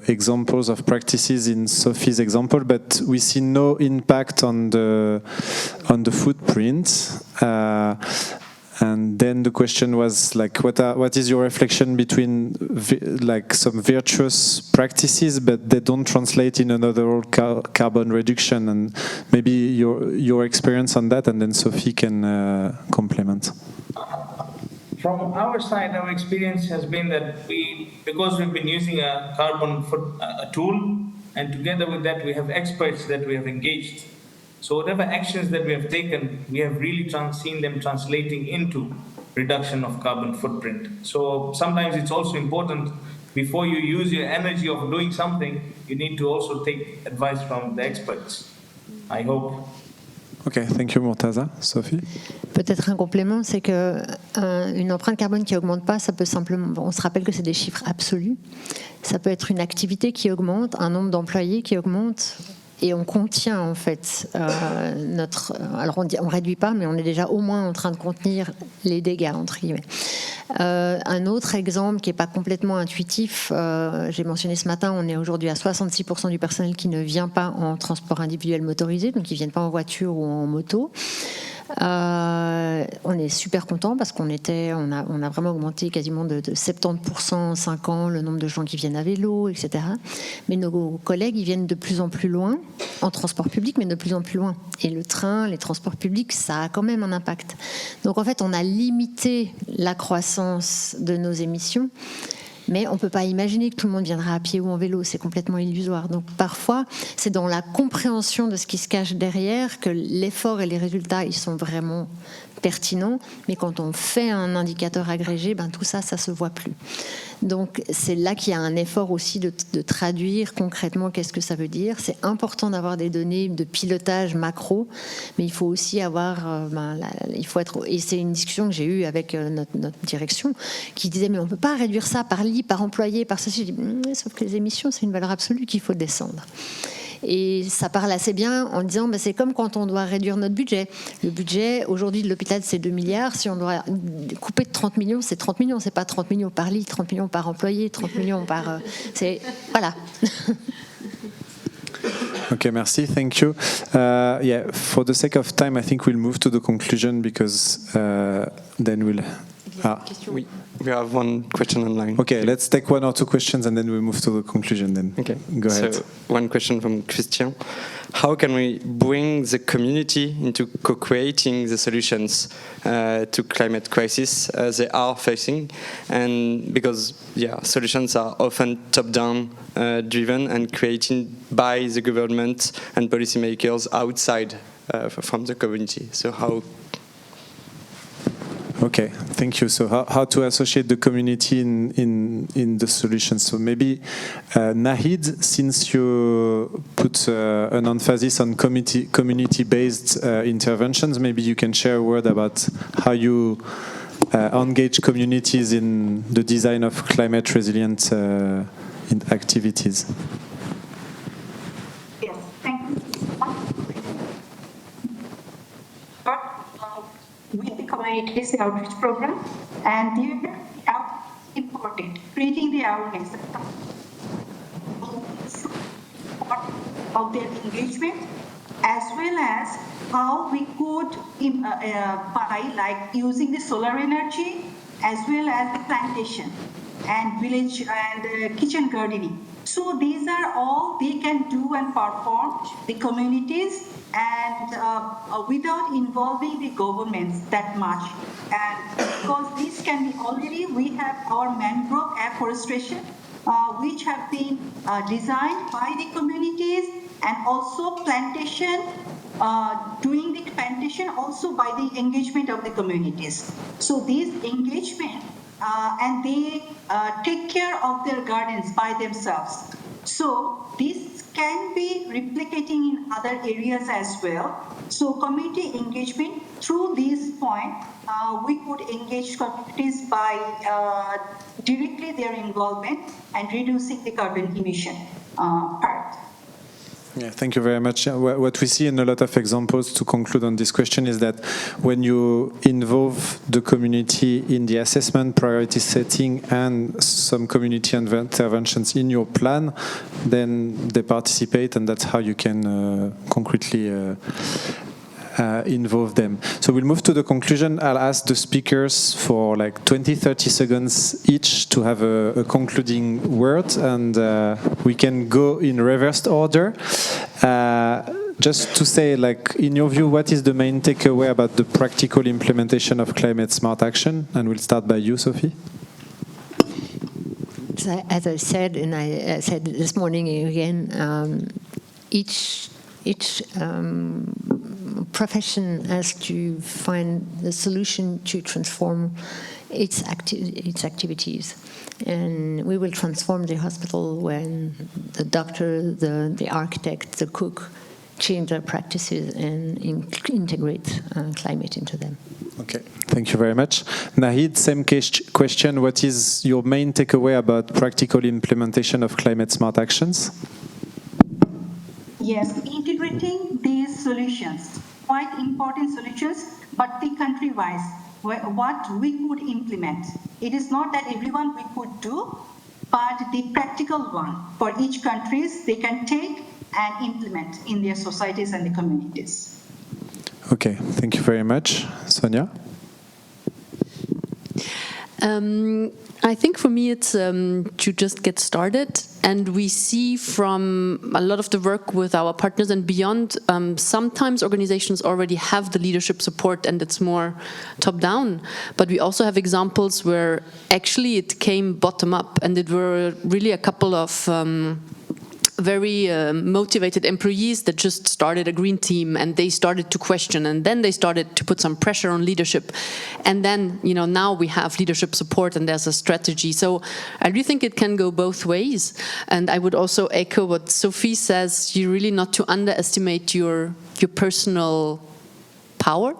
examples of practices in Sophie's example, but we see no impact on the footprint. And then the question was like, what is your reflection between like some virtuous practices, but they don't translate in another carbon reduction, and maybe your experience on that, and then Sophie can complement. From our side, our experience has been that because we've been using a carbon tool, and together with that we have experts that we have engaged. So whatever actions that we have taken, we have really seen them translating into reduction of carbon footprint. So sometimes it's also important, before you use your energy of doing something, you need to also take advice from the experts. I hope. Okay, thank you, Murtaza. Sophie? Peut-être un complément, c'est que une empreinte carbone qui augmente pas, ça peut simplement. On se rappelle que c'est des chiffres absolus. Ça peut être une activité qui augmente, un nombre d'employés qui augmente, et on contient en fait notre... Alors on réduit pas, mais on est déjà au moins en train de contenir les dégâts, entre guillemets. Un autre exemple qui n'est pas complètement intuitif, j'ai mentionné ce matin, on est aujourd'hui à 66% du personnel qui ne vient pas en transport individuel motorisé, donc qui ne viennent pas en voiture ou en moto. On est super content parce on a vraiment augmenté quasiment de 70% en 5 ans le nombre de gens qui viennent à vélo, etc. Mais nos collègues, ils viennent de plus en plus loin, en transport public, mais de plus en plus loin. Et le train, les transports publics, ça a quand même un impact. Donc en fait, on a limité la croissance de nos émissions. Mais on ne peut pas imaginer que tout le monde viendra à pied ou en vélo, c'est complètement illusoire. Donc parfois, c'est dans la compréhension de ce qui se cache derrière que l'effort et les résultats, ils sont vraiment pertinents. Mais quand on fait un indicateur agrégé, tout ça, ça ne se voit plus. Donc c'est là qu'il y a un effort aussi de traduire concrètement qu'est-ce que ça veut dire. C'est important d'avoir des données de pilotage macro, mais il faut aussi avoir... et c'est une discussion que j'ai eue avec notre direction, qui disait mais on ne peut pas réduire ça par lit, par employé, par ceci. Je dis, sauf que les émissions, c'est une valeur absolue qu'il faut descendre. Et ça parle assez bien en disant c'est comme quand on doit réduire notre budget. Le budget aujourd'hui de l'hôpital c'est 2 milliards. Si on doit couper de 30 millions, c'est 30 millions. C'est pas 30 millions par lit, 30 millions par employé, 30 millions par... voilà. Okay, merci. Thank you. Yeah, for the sake of time, I think we'll move to the conclusion because then we'll... Oui, we have one question online. Okay, let's take 1 or 2 questions and then we move to the conclusion then. Okay. Go ahead. So, one question from Christian. How can we bring the community into co-creating the solutions to climate crisis they are facing? And because, solutions are often top-down driven and created by the government and policymakers outside from the community. So how... Okay, thank you. So how to associate the community in the solution? So maybe Naheed, since you put an emphasis on community-based interventions, maybe you can share a word about how you engage communities in the design of climate resilient activities. Yes, thank you. With the communities outreach program, and they are important, creating the awareness of their engagement, as well as how we could, by like using the solar energy, as well as the plantation and village and kitchen gardening. So these are all they can do and perform the communities and without involving the governments that much. And because this can be already, we have our mangrove afforestation, which have been designed by the communities, and also plantation, doing the plantation also by the engagement of the communities. So these engagement, and they take care of their gardens by themselves. So this can be replicating in other areas as well. So community engagement, through this point, we could engage communities by directly their involvement and reducing the carbon emission part. Yeah, thank you very much. What we see in a lot of examples, to conclude on this question, is that when you involve the community in the assessment, priority setting, and some community interventions in your plan, then they participate, and that's how you can concretely involve them. So we'll move to the conclusion. I'll ask the speakers for like 20-30 seconds each to have a concluding word, and we can go in reversed order. Just to say, like, in your view, what is the main takeaway about the practical implementation of climate smart action? And we'll start by you, Sophie. As I said, and I said this morning again, each profession has to find the solution to transform its activities. And we will transform the hospital when the doctor, the architect, the cook change their practices and integrate climate into them. Okay, thank you very much. Naheed, same question. What is your main takeaway about practical implementation of climate smart actions? Yes, integrating these solutions, quite important solutions, but the country-wise, what we could implement. It is not that everyone we could do, but the practical one for each countries they can take and implement in their societies and the communities. Okay, thank you very much. Sonja? I think for me it's to just get started, and we see from a lot of the work with our partners and beyond, sometimes organizations already have the leadership support and it's more top-down, but we also have examples where actually it came bottom-up, and it were really a couple of very motivated employees that just started a green team, and they started to question, and then they started to put some pressure on leadership, and then now we have leadership support and there's a strategy. So I really think it can go both ways, and I would also echo what Sophie says. You really not to underestimate your personal power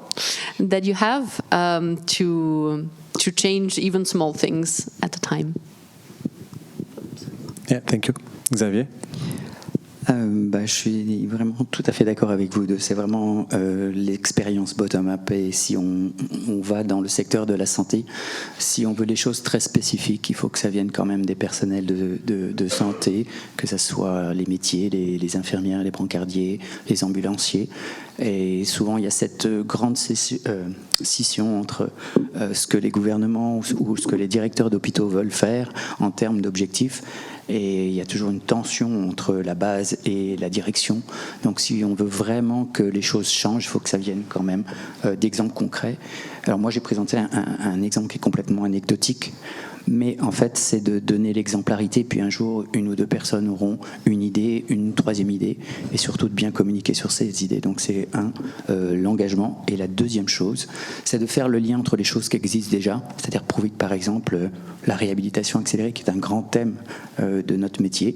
that you have to change even small things at a time. Yeah, thank you. Xavier? Je suis vraiment tout à fait d'accord avec vous deux. C'est vraiment l'expérience bottom-up. Et si on va dans le secteur de la santé, si on veut des choses très spécifiques, il faut que ça vienne quand même des personnels de santé, que ce soit les métiers, les infirmières, les brancardiers, les ambulanciers. Et souvent, il y a cette grande scission entre ce que les gouvernements ou ce que les directeurs d'hôpitaux veulent faire en termes d'objectifs. Et il y a toujours une tension entre la base et la direction. Donc si on veut vraiment que les choses changent, il faut que ça vienne quand même d'exemples concrets. Alors moi j'ai présenté un exemple qui est complètement anecdotique, mais en fait c'est de donner l'exemplarité, puis un jour une ou deux personnes auront une idée, une troisième idée, et surtout de bien communiquer sur ces idées. Donc c'est l'engagement. Et la deuxième chose, c'est de faire le lien entre les choses qui existent déjà, c'est-à-dire prouver que par exemple la réhabilitation accélérée, qui est un grand thème de notre métier,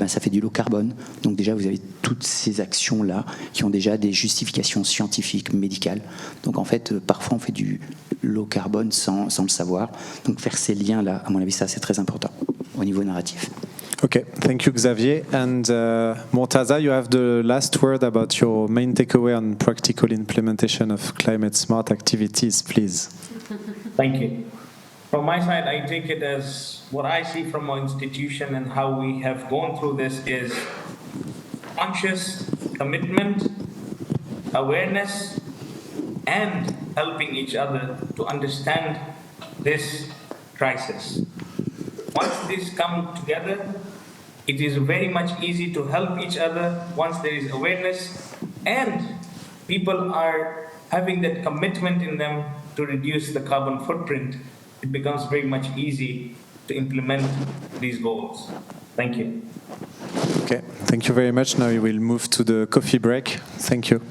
ça fait du low carbone. Donc déjà vous avez toutes ces actions-là qui ont déjà des justifications scientifiques, médicales. Donc en fait parfois on fait du low carbone sans le savoir. Donc faire ces liens-là, à mon avis, ça c'est très important au niveau narratif. Okay, thank you, Xavier. And Murtaza, you have the last word about your main takeaway on practical implementation of climate smart activities, please. Thank you. From my side, I take it as what I see from our institution and how we have gone through this is conscious commitment, awareness, and helping each other to understand this crisis. Once these come together, it is very much easy to help each other once there is awareness and people are having that commitment in them to reduce the carbon footprint. It becomes very much easy to implement these goals. Thank you. Okay, thank you very much. Now we will move to the coffee break. Thank you.